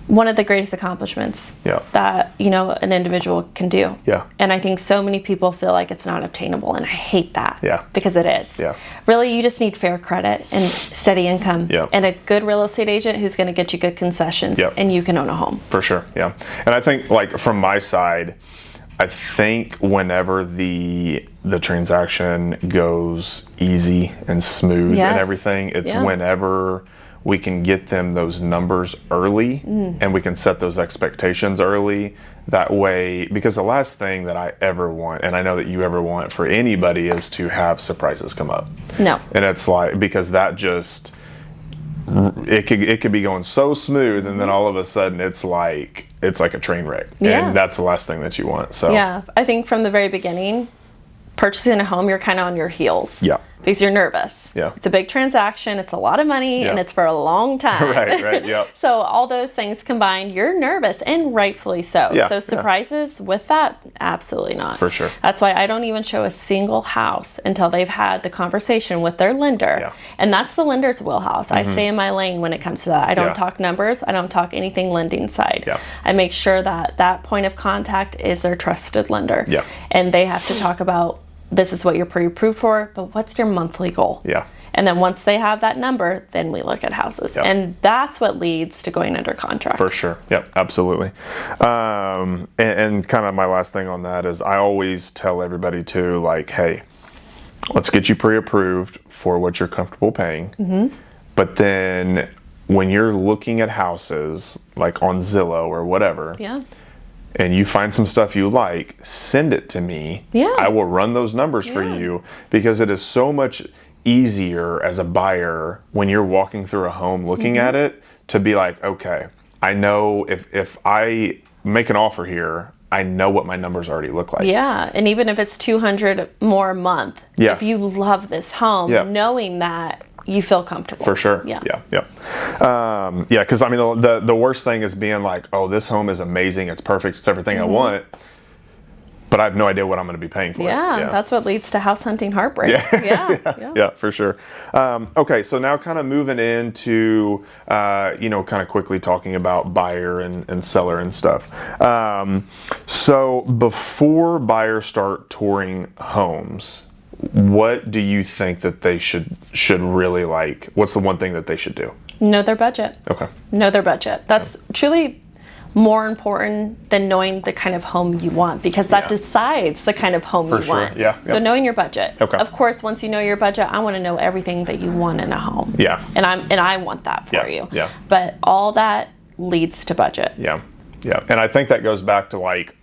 one of the greatest accomplishments Yeah. that, you know, an individual can do. Yeah. And I think so many people feel like it's not obtainable, and I hate that. Yeah. Because it is. Yeah. Really, you just need fair credit and steady income. Yeah. And a good real estate agent who's going to get you good concessions, Yeah. and you can own a home. For sure, yeah. And I think, like, from my side, I think whenever the transaction goes easy and smooth Yes. and everything, it's Yeah. whenever we can get them those numbers early and we can set those expectations early. That way, because the last thing that I ever want, and I know that you ever want for anybody, is to have surprises come up. No. And it's like, because that just, it could be going so smooth, and then all of a sudden it's like a train wreck. Yeah. And that's the last thing that you want. So Yeah. I think from the very beginning, purchasing a home, you're kind of on your heels. Yeah. Because you're nervous. Yeah. It's a big transaction. It's a lot of money, and Yeah. it's for a long time. Right, yep. So all those things combined, you're nervous, and rightfully so. Yeah, So yeah. surprises with that, absolutely not. For sure. That's why I don't even show a single house until they've had the conversation with their lender. Yeah. And that's the lender's wheelhouse. I stay in my lane when it comes to that. I don't Yeah. talk numbers. I don't talk anything lending side. Yeah. I make sure that that point of contact is their trusted lender. Yeah. And they have to talk about, this is what you're pre-approved for, but what's your monthly goal? Yeah. And then once they have that number, then we look at houses. Yep. And that's what leads to going under contract. For sure. Yep, absolutely. And kind of my last thing on that is I always tell everybody too, like, hey, let's get you pre-approved for what you're comfortable paying. Mm-hmm. But then when you're looking at houses, like on Zillow or whatever, Yeah. and you find some stuff you like, send it to me. Yeah. I will run those numbers for Yeah. you, because it is so much easier as a buyer when you're walking through a home looking Mm-hmm. at it to be like, okay, I know if I make an offer here, I know what my numbers already look like. Yeah. And even if it's $200 more a month, Yeah. if you love this home, Yeah. knowing that, you feel comfortable. For sure. Yeah. Yeah. Because I mean, the worst thing is being like, oh, this home is amazing. It's perfect. It's everything I want. But I have no idea what I'm going to be paying for Yeah, it. that's what leads to house hunting heartbreak. Yeah. Yeah, for sure. Okay, so now kind of moving into, kind of quickly talking about buyer and seller and stuff. So before buyers start touring homes, what do you think that they should really like? What's the one thing that they should do? Know their budget. Okay. Know their budget. That's truly more important than knowing the kind of home you want, because that Yeah. decides the kind of home you sure. want. Yeah, So yep. knowing your budget. Okay. Of course, once you know your budget, I want to know everything that you want in a home. Yeah. And I want that for Yeah, you. yeah. But all that leads to budget. Yeah. And I think that goes back to like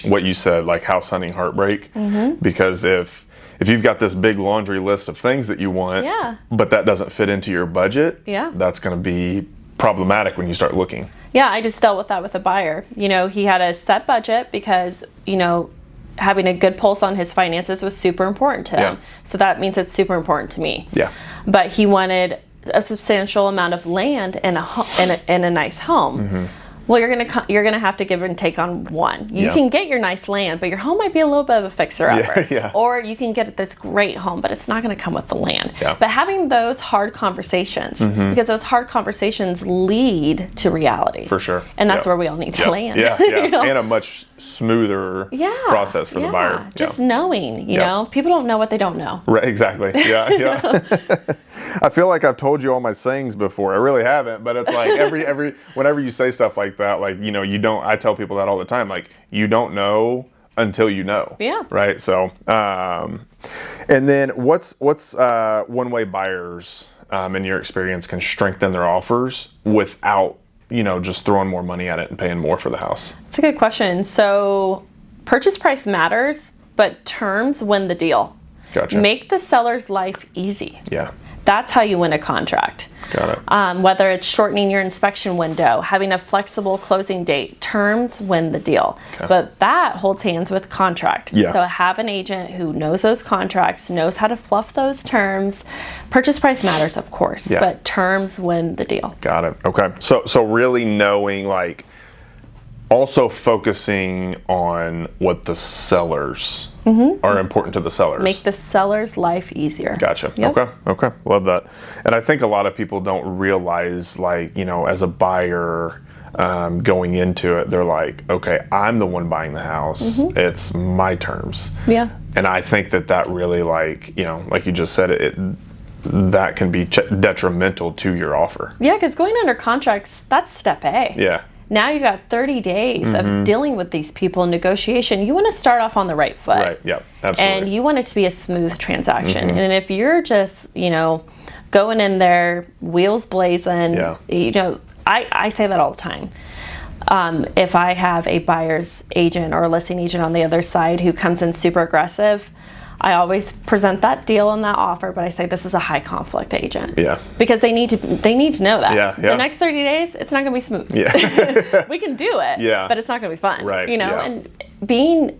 what you said, like house hunting heartbreak. Mm-hmm. Because if you've got this big laundry list of things that you want, Yeah. but that doesn't fit into your budget, Yeah. that's going to be problematic when you start looking. Yeah, I just dealt with that with a buyer. You know, he had a set budget because, you know, having a good pulse on his finances was super important to him. Yeah. So that means it's super important to me. Yeah. But he wanted a substantial amount of land and a nice home. Mm-hmm. Well, you're gonna have to give and take on one. You Yeah. can get your nice land, but your home might be a little bit of a fixer-upper. Yeah. Or you can get this great home, but it's not gonna come with the land. Yeah. But having those hard conversations, because those hard conversations lead to reality. For sure. And that's Yeah. where we all need to land. Yeah. you know? And a much smoother process for the buyer. Just knowing, you Yeah. know, people don't know what they don't know. Right, exactly. Yeah. I feel like I've told you all my sayings before. I really haven't, but it's like every whenever you say stuff like that, like, you know, you don't, I tell people that all the time, like, you don't know until you know. Yeah. Right. So, and then what's one way buyers, in your experience, can strengthen their offers without, you know, just throwing more money at it and paying more for the house? It's a good question. So purchase price matters, but terms win the deal. Gotcha. Make the seller's life easy. Yeah. That's how you win a contract. Got it. Whether it's shortening your inspection window, having a flexible closing date, terms win the deal. Okay. But that holds hands with contract. Yeah. So have an agent who knows those contracts, knows how to fluff those terms. Purchase price matters, of course, Yeah. but terms win the deal. Got it. Okay. So really knowing, like, also focusing on what the sellers are important to the sellers. Make the seller's life easier. Gotcha. Yep. Okay. Love that. And I think a lot of people don't realize, like, as a buyer, going into it, they're like, okay, I'm the one buying the house. It's my terms. Yeah. And I think that really, like, like you just said, that can be detrimental to your offer. Yeah, because going under contracts, that's step A. Yeah. Now you got 30 days of dealing with these people in negotiation. You want to start off on the right foot. Right. Yep. Absolutely. And you want it to be a smooth transaction. And if you're just, going in there, wheels blazing, I say that all the time. If I have a buyer's agent or a listing agent on the other side who comes in super aggressive, I always present that deal and that offer, but I say this is a high conflict agent. Yeah. Because they need to know that. Yeah. The next 30 days, it's not going to be smooth. Yeah. We can do it. Yeah. But it's not going to be fun. Right, yeah. And being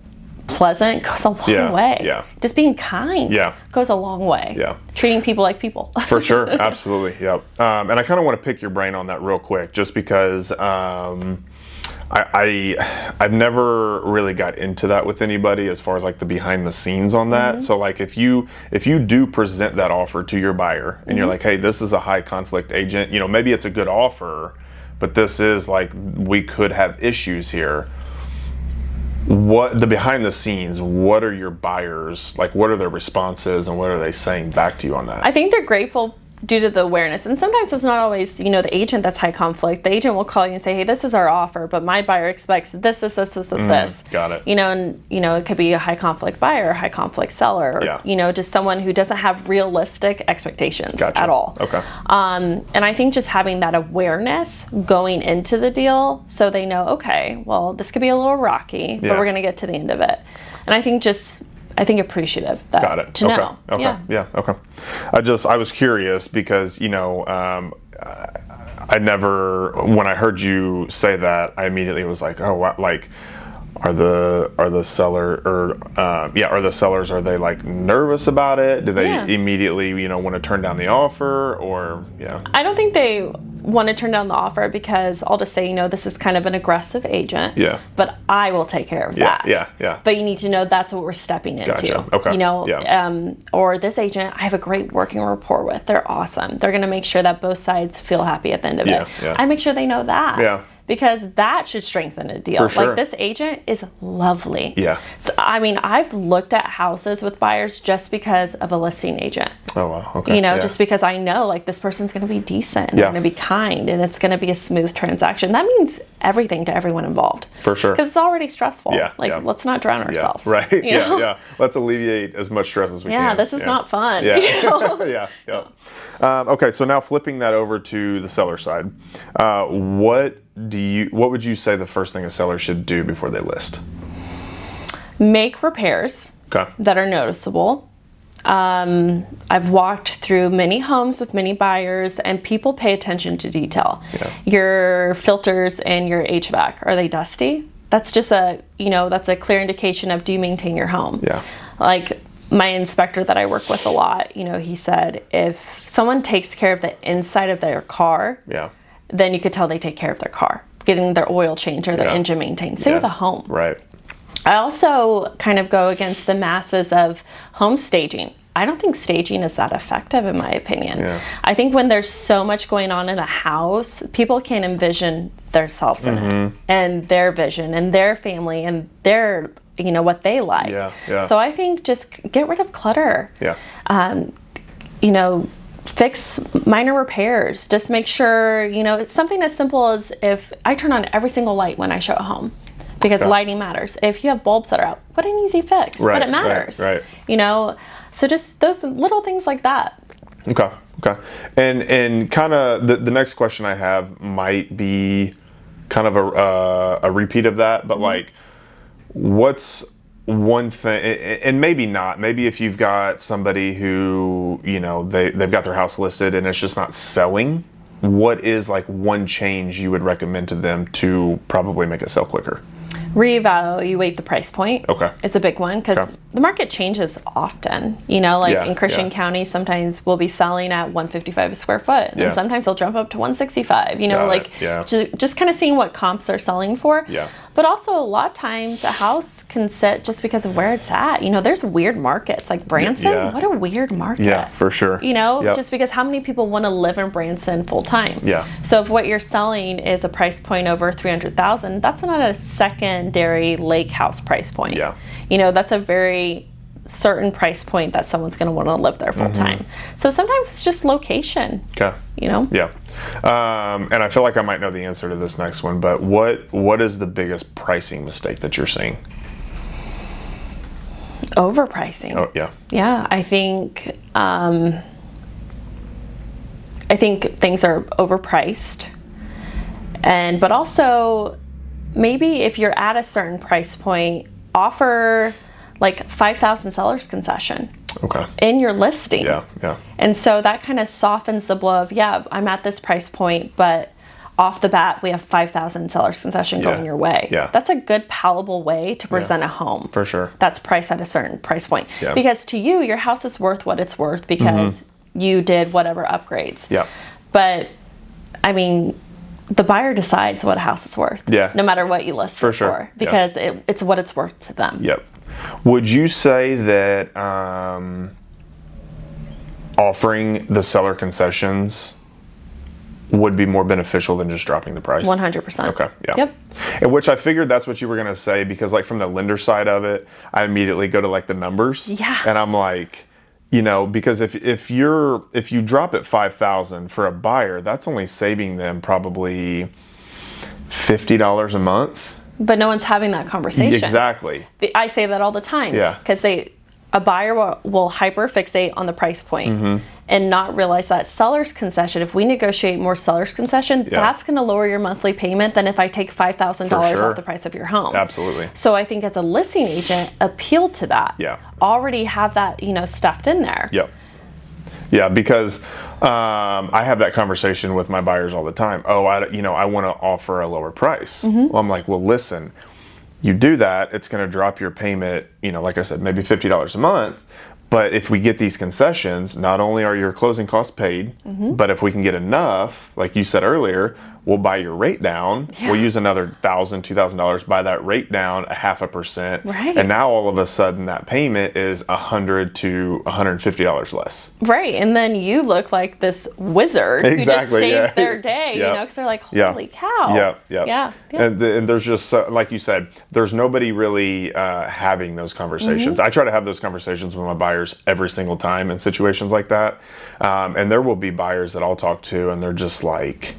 pleasant goes a long way. Yeah. Just being kind goes a long way. Yeah. Treating people like people. For sure. Absolutely. Yep. And I kind of want to pick your brain on that real quick, just because I've never really got into that with anybody as far as, like, the behind the scenes on that. So, like, if you do present that offer to your buyer and you're like, hey, this is a high conflict agent, maybe it's a good offer, but this is, like, we could have issues here. What the behind the scenes, what are your buyers, like, what are their responses and what are they saying back to you on that? I think they're grateful due to the awareness. And sometimes it's not always, the agent that's high conflict. The agent will call you and say, hey, this is our offer, but my buyer expects this. Got it. It could be a high conflict buyer, a high conflict seller, or, just someone who doesn't have realistic expectations at all. Okay. And I think just having that awareness going into the deal so they know, okay, well, this could be a little rocky, but we're going to get to the end of it. And I think appreciative that Got it. to know. Okay. Yeah. Okay. I was curious because, I never, when I heard you say that, I immediately was like, oh, wow, like, are the sellers, are they, like, nervous about it? Do they immediately, want to turn down the offer, or, I don't think they want to turn down the offer because I'll just say, this is kind of an aggressive agent. Yeah. But I will take care of that. Yeah. But you need to know that's what we're stepping into. Gotcha. Okay. Or this agent, I have a great working rapport with. They're awesome. They're going to make sure that both sides feel happy at the end of it. Yeah. I make sure they know that. Yeah. Because that should strengthen a deal. For sure. Like, this agent is lovely. Yeah. So, I've looked at houses with buyers just because of a listing agent. Oh, wow. Okay. Just because I know, like, this person's going to be decent, and going to be kind, and it's going to be a smooth transaction. That means everything to everyone involved. For sure. Because it's already stressful. Yeah. Let's not drown ourselves. Yeah. Right. Yeah. Let's alleviate as much stress as we can. Yeah, this is not fun. Yeah. Yeah. Okay, so now flipping that over to the seller side, what would you say the first thing a seller should do before they list? Make repairs that are noticeable. I've walked through many homes with many buyers, and people pay attention to detail. Yeah. Your filters and your HVAC, are they dusty? That's just that's a clear indication of, do you maintain your home? Yeah. Like, my inspector that I work with a lot, he said, if someone takes care of the inside of their car, then you could tell they take care of their car, getting their oil change or their engine maintained. Same with a home. Right. I also kind of go against the masses of home staging. I don't think staging is that effective, in my opinion. Yeah. I think when there's so much going on in a house, people can't envision themselves in it, and their vision, and their family, and their, what they like. Yeah. So I think just get rid of clutter. Yeah. Fix minor repairs. Just make sure, it's something as simple as if I turn on every single light when I show a home, because lighting matters. If you have bulbs that are out, what an easy fix, but it matters. Right. So just those little things like that. Okay. And kind of the next question I have might be kind of a repeat of that, but like, what's one thing, and maybe not, maybe if you've got somebody who, they've got their house listed and it's just not selling, what is like one change you would recommend to them to probably make it sell quicker? Reevaluate the price point. Okay. It's a big one because the market changes often. In Christian County, sometimes we'll be selling at $155 a square foot, and sometimes they'll jump up to $165. Just kind of seeing what comps are selling for. Yeah. But also, a lot of times, a house can sit just because of where it's at. There's weird markets like Branson. Yeah. What a weird market. Yeah, for sure. Just because how many people want to live in Branson full time? Yeah. So if what you're selling is a price point over $300,000, that's not a secondary lake house price point. Yeah. That's a very certain price point that someone's going to want to live there full time. So sometimes it's just location. Okay. Yeah. And I feel like I might know the answer to this next one, but what is the biggest pricing mistake that you're seeing? Overpricing. Oh, yeah. Yeah, I think things are overpriced, but also maybe if you're at a certain price point, offer like $5,000 seller's concession. Okay. In your listing. Yeah. And so that kind of softens the blow of, I'm at this price point, but off the bat, we have $5,000 seller's concession going your way. Yeah. That's a good palatable way to present a home. For sure. That's priced at a certain price point. Yeah. Because to you, your house is worth what it's worth because you did whatever upgrades. Yeah. But, the buyer decides what a house is worth. Yeah. No matter what you list it for. Because it's what it's worth to them. Yep. Would you say that offering the seller concessions would be more beneficial than just dropping the price? 100%. Okay. Yeah. Yep. And which I figured that's what you were going to say, because like from the lender side of it, I immediately go to like the numbers. Yeah. And I'm like, because if you drop it $5,000 for a buyer, that's only saving them probably $50 a month. But no one's having that conversation. Exactly. I say that all the time. Yeah. Because a buyer will hyper-fixate on the price point and not realize that seller's concession, if we negotiate more seller's concession, that's going to lower your monthly payment than if I take $5,000 off the price of your home. Absolutely. So I think as a listing agent, appeal to that. Yeah. Already have that, stuffed in there. Yep. Yeah, because I have that conversation with my buyers all the time. Oh, I want to offer a lower price. Well, I'm like, well, listen, you do that, it's going to drop your payment, like I said, maybe $50 a month. But if we get these concessions, not only are your closing costs paid, but if we can get enough, like you said earlier, we'll buy your rate down. Yeah. We'll use another $1,000, $2,000, buy that rate down 0.5%. Right. And now all of a sudden that payment is $100 to $150 less. Right. And then you look like this wizard who just saved their day, because they're like, holy cow. Yeah. And there's just, like you said, there's nobody really having those conversations. I try to have those conversations with my buyers every single time in situations like that. And there will be buyers that I'll talk to and they're just like,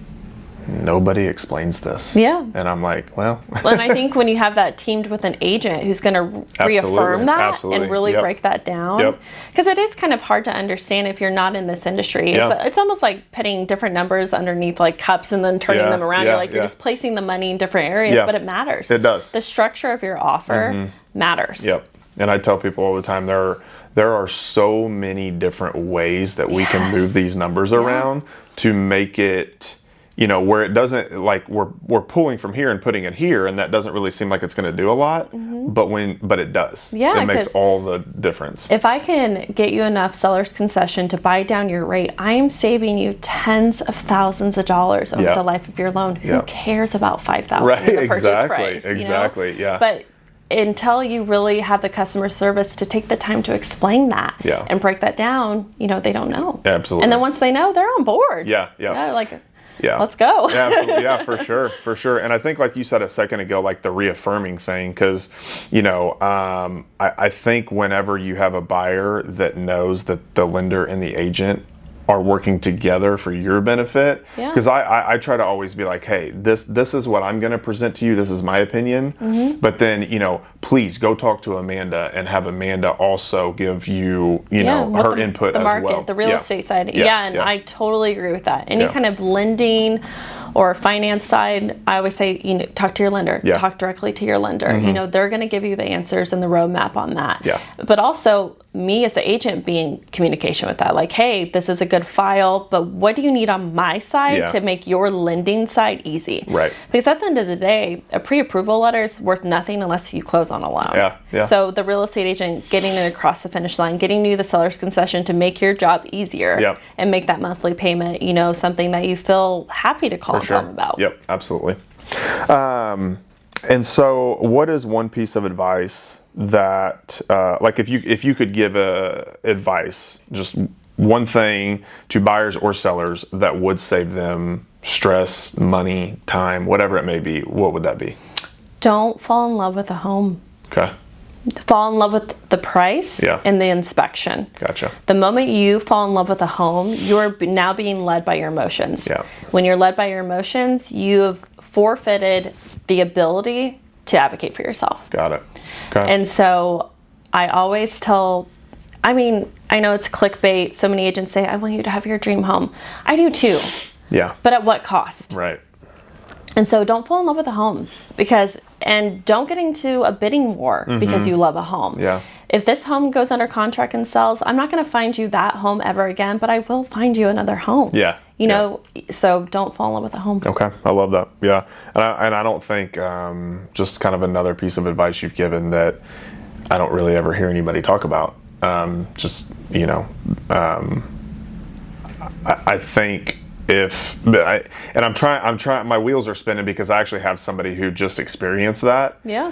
nobody explains this. Yeah. And I'm like, well. And I think when you have that teamed with an agent who's going to reaffirm that and really break that down. Because it is kind of hard to understand if you're not in this industry. It's almost like putting different numbers underneath like cups and then turning them around. You're like, you're just placing the money in different areas, but it matters. It does. The structure of your offer matters. Yep. And I tell people all the time, there are so many different ways that we can move these numbers around to make it, where it doesn't, like we're pulling from here and putting it here, and that doesn't really seem like it's going to do a lot, but it does. Yeah, it makes all the difference. If I can get you enough seller's concession to buy down your rate, I am saving you tens of thousands of dollars over the life of your loan. Who cares about $5,000 in the purchase price? Exactly. Yeah. But until you really have the customer service to take the time to explain that and break that down, they don't know. Absolutely. And then once they know, they're on board. Yeah. Let's go. Yeah, for sure. And I think, like you said a second ago, like the reaffirming thing, because, I think whenever you have a buyer that knows that the lender and the agent are working together for your benefit, because I try to always be like, hey, this is what I'm going to present to you. This is my opinion. But then, please go talk to Amanda and have Amanda also give you, her input the as market, well. The real estate side. And I totally agree with that. Any kind of lending Or finance side, I always say, talk to your lender. Yeah. Talk directly to your lender. They're going to give you the answers and the roadmap on that. Yeah. But also, me as the agent being in communication with that. Like, hey, this is a good file, but what do you need on my side to make your lending side easy? Right. Because at the end of the day, a pre-approval letter is worth nothing unless you close on a loan. Yeah, yeah. So the real estate agent getting it across the finish line, getting you the seller's concession to make your job easier and make that monthly payment, something that you feel happy to call them about. Yep, absolutely. And so, what is one piece of advice that, like, if you could give advice, just one thing to buyers or sellers that would save them stress, money, time, whatever it may be, what would that be? Don't fall in love with a home. Okay. Fall in love with the price and the inspection. Gotcha. The moment you fall in love with a home, you're now being led by your emotions. Yeah. When you're led by your emotions, you have forfeited the ability to advocate for yourself. Got it. Okay. And so I always tell, I know it's clickbait. So many agents say, I want you to have your dream home. I do too. Yeah. But at what cost? Right. And so don't fall in love with a home and don't get into a bidding war because you love a home. Yeah. If this home goes under contract and sells, I'm not going to find you that home ever again, but I will find you another home. Yeah. So don't fall in love with a home. Okay. I love that. Yeah. And I don't think, just kind of another piece of advice you've given that I don't really ever hear anybody talk about. I think I'm trying, my wheels are spinning because I actually have somebody who just experienced that. Yeah.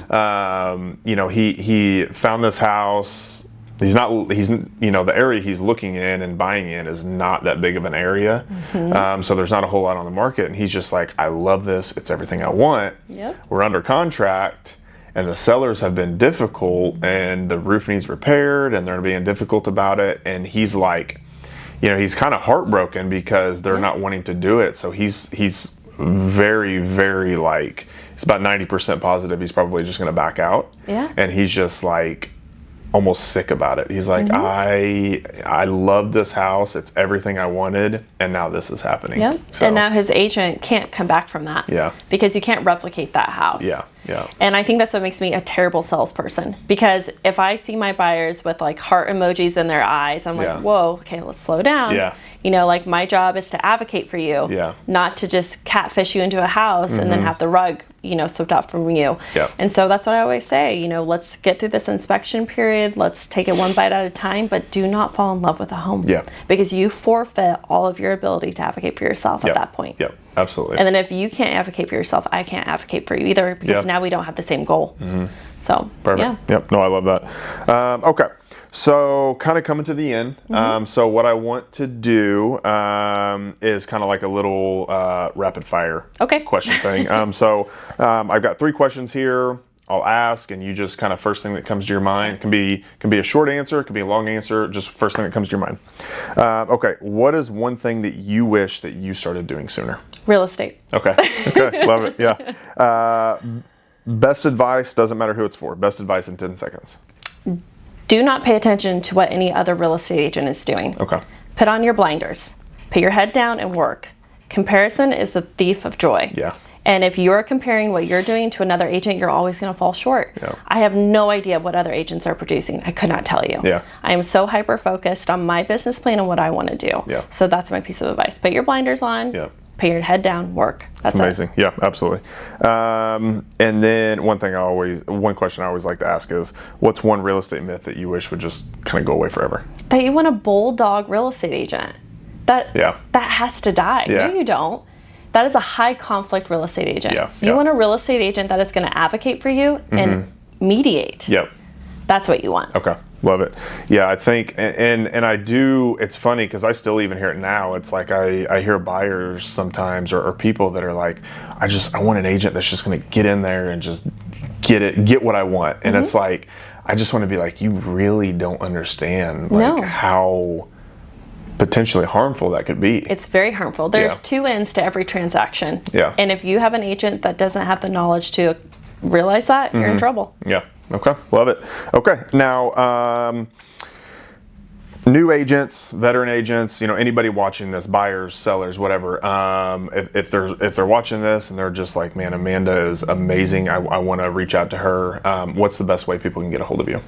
He found this house. The area he's looking in and buying in is not that big of an area. So there's not a whole lot on the market. And he's just like, I love this. It's everything I want. Yep. We're under contract and the sellers have been difficult and the roof needs repaired and they're being difficult about it. And he's like, he's kind of heartbroken because they're not wanting to do it. So he's very, very like, it's about 90% positive he's probably just going to back out. Yeah. And he's just like almost sick about it. He's like, I love this house. It's everything I wanted. And now this is happening. Yep. So, and now his agent can't come back from that. Yeah. Because you can't replicate that house. Yeah. Yeah. And I think that's what makes me a terrible salesperson, because if I see my buyers with like heart emojis in their eyes, I'm like, whoa, okay, let's slow down. Yeah. Like my job is to advocate for you, not to just catfish you into a house and then have the rug, swept out from you. Yeah. And so that's what I always say, let's get through this inspection period. Let's take it one bite at a time, but do not fall in love with a home. Yeah. Because you forfeit all of your ability to advocate for yourself at that point. Yep. Absolutely. And then if you can't advocate for yourself, I can't advocate for you either, because now we don't have the same goal. So, perfect. yeah. Yep. No, I love that. Okay. So kind of coming to the end. So what I want to do is kind of like a little rapid fire question thing. I've got 3 questions here. I'll ask, and you just kind of first thing that comes to your mind. It can be a short answer, it can be a long answer, just first thing that comes to your mind. Okay, what is one thing that you wish that you started doing sooner? Real estate. Okay, love it, yeah. Best advice, doesn't matter who it's for, best advice in 10 seconds. Do not pay attention to what any other real estate agent is doing. Okay. Put on your blinders. Put your head down and work. Comparison is the thief of joy. Yeah. And if you're comparing what you're doing to another agent, you're always going to fall short. Yeah. I have no idea what other agents are producing. I could not tell you. Yeah. I am so hyper-focused on my business plan and what I want to do. Yeah. So that's my piece of advice. Put your blinders on. Yeah. Put your head down, work. That's amazing. it. Yeah, absolutely. And then one question I always like to ask is, what's one real estate myth that you wish would just kind of go away forever? That you want a bulldog real estate agent. That has to die. Yeah. No, you don't. That is a high conflict real estate agent. Yeah. You want a real estate agent that is going to advocate for you and mediate. Yep. That's what you want. Okay. Love it. Yeah, I think, and I do, it's funny because I still even hear it now. It's like I hear buyers sometimes or people that are like, I want an agent that's just going to get in there and just get what I want. And it's like, I just want to be like, you really don't understand how potentially harmful that could be. It's very harmful. There's 2 ends to every transaction. Yeah. And if you have an agent that doesn't have the knowledge to realize that, you're in trouble. Yeah. Okay. Love it. Okay. Now, New agents, veteran agents, anybody watching this, buyers, sellers, whatever. If they're watching this and they're just like, man, Amanda is amazing, I want to reach out to her. What's the best way people can get a hold of you?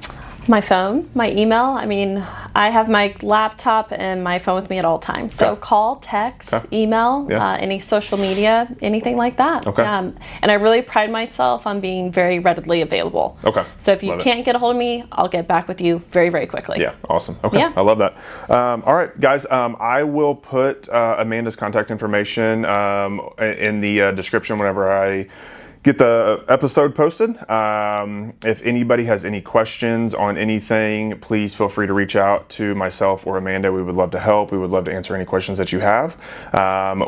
My phone, my email. I mean, I have my laptop and my phone with me at all times. So Okay. call, text, email, Yeah. any social media, anything like that. Okay. And I really pride myself on being very readily available. Okay. So if you Love it. can't get a hold of me, I'll get back with you very, very quickly. Yeah, awesome. Okay, Yeah. I love that. All right, guys, I will put Amanda's contact information in the description whenever I get the episode posted. If anybody has any questions on anything, please feel free to reach out to myself or Amanda. We would love to help. We would love to answer any questions that you have.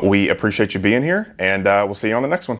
We appreciate you being here, and we'll see you on the next one.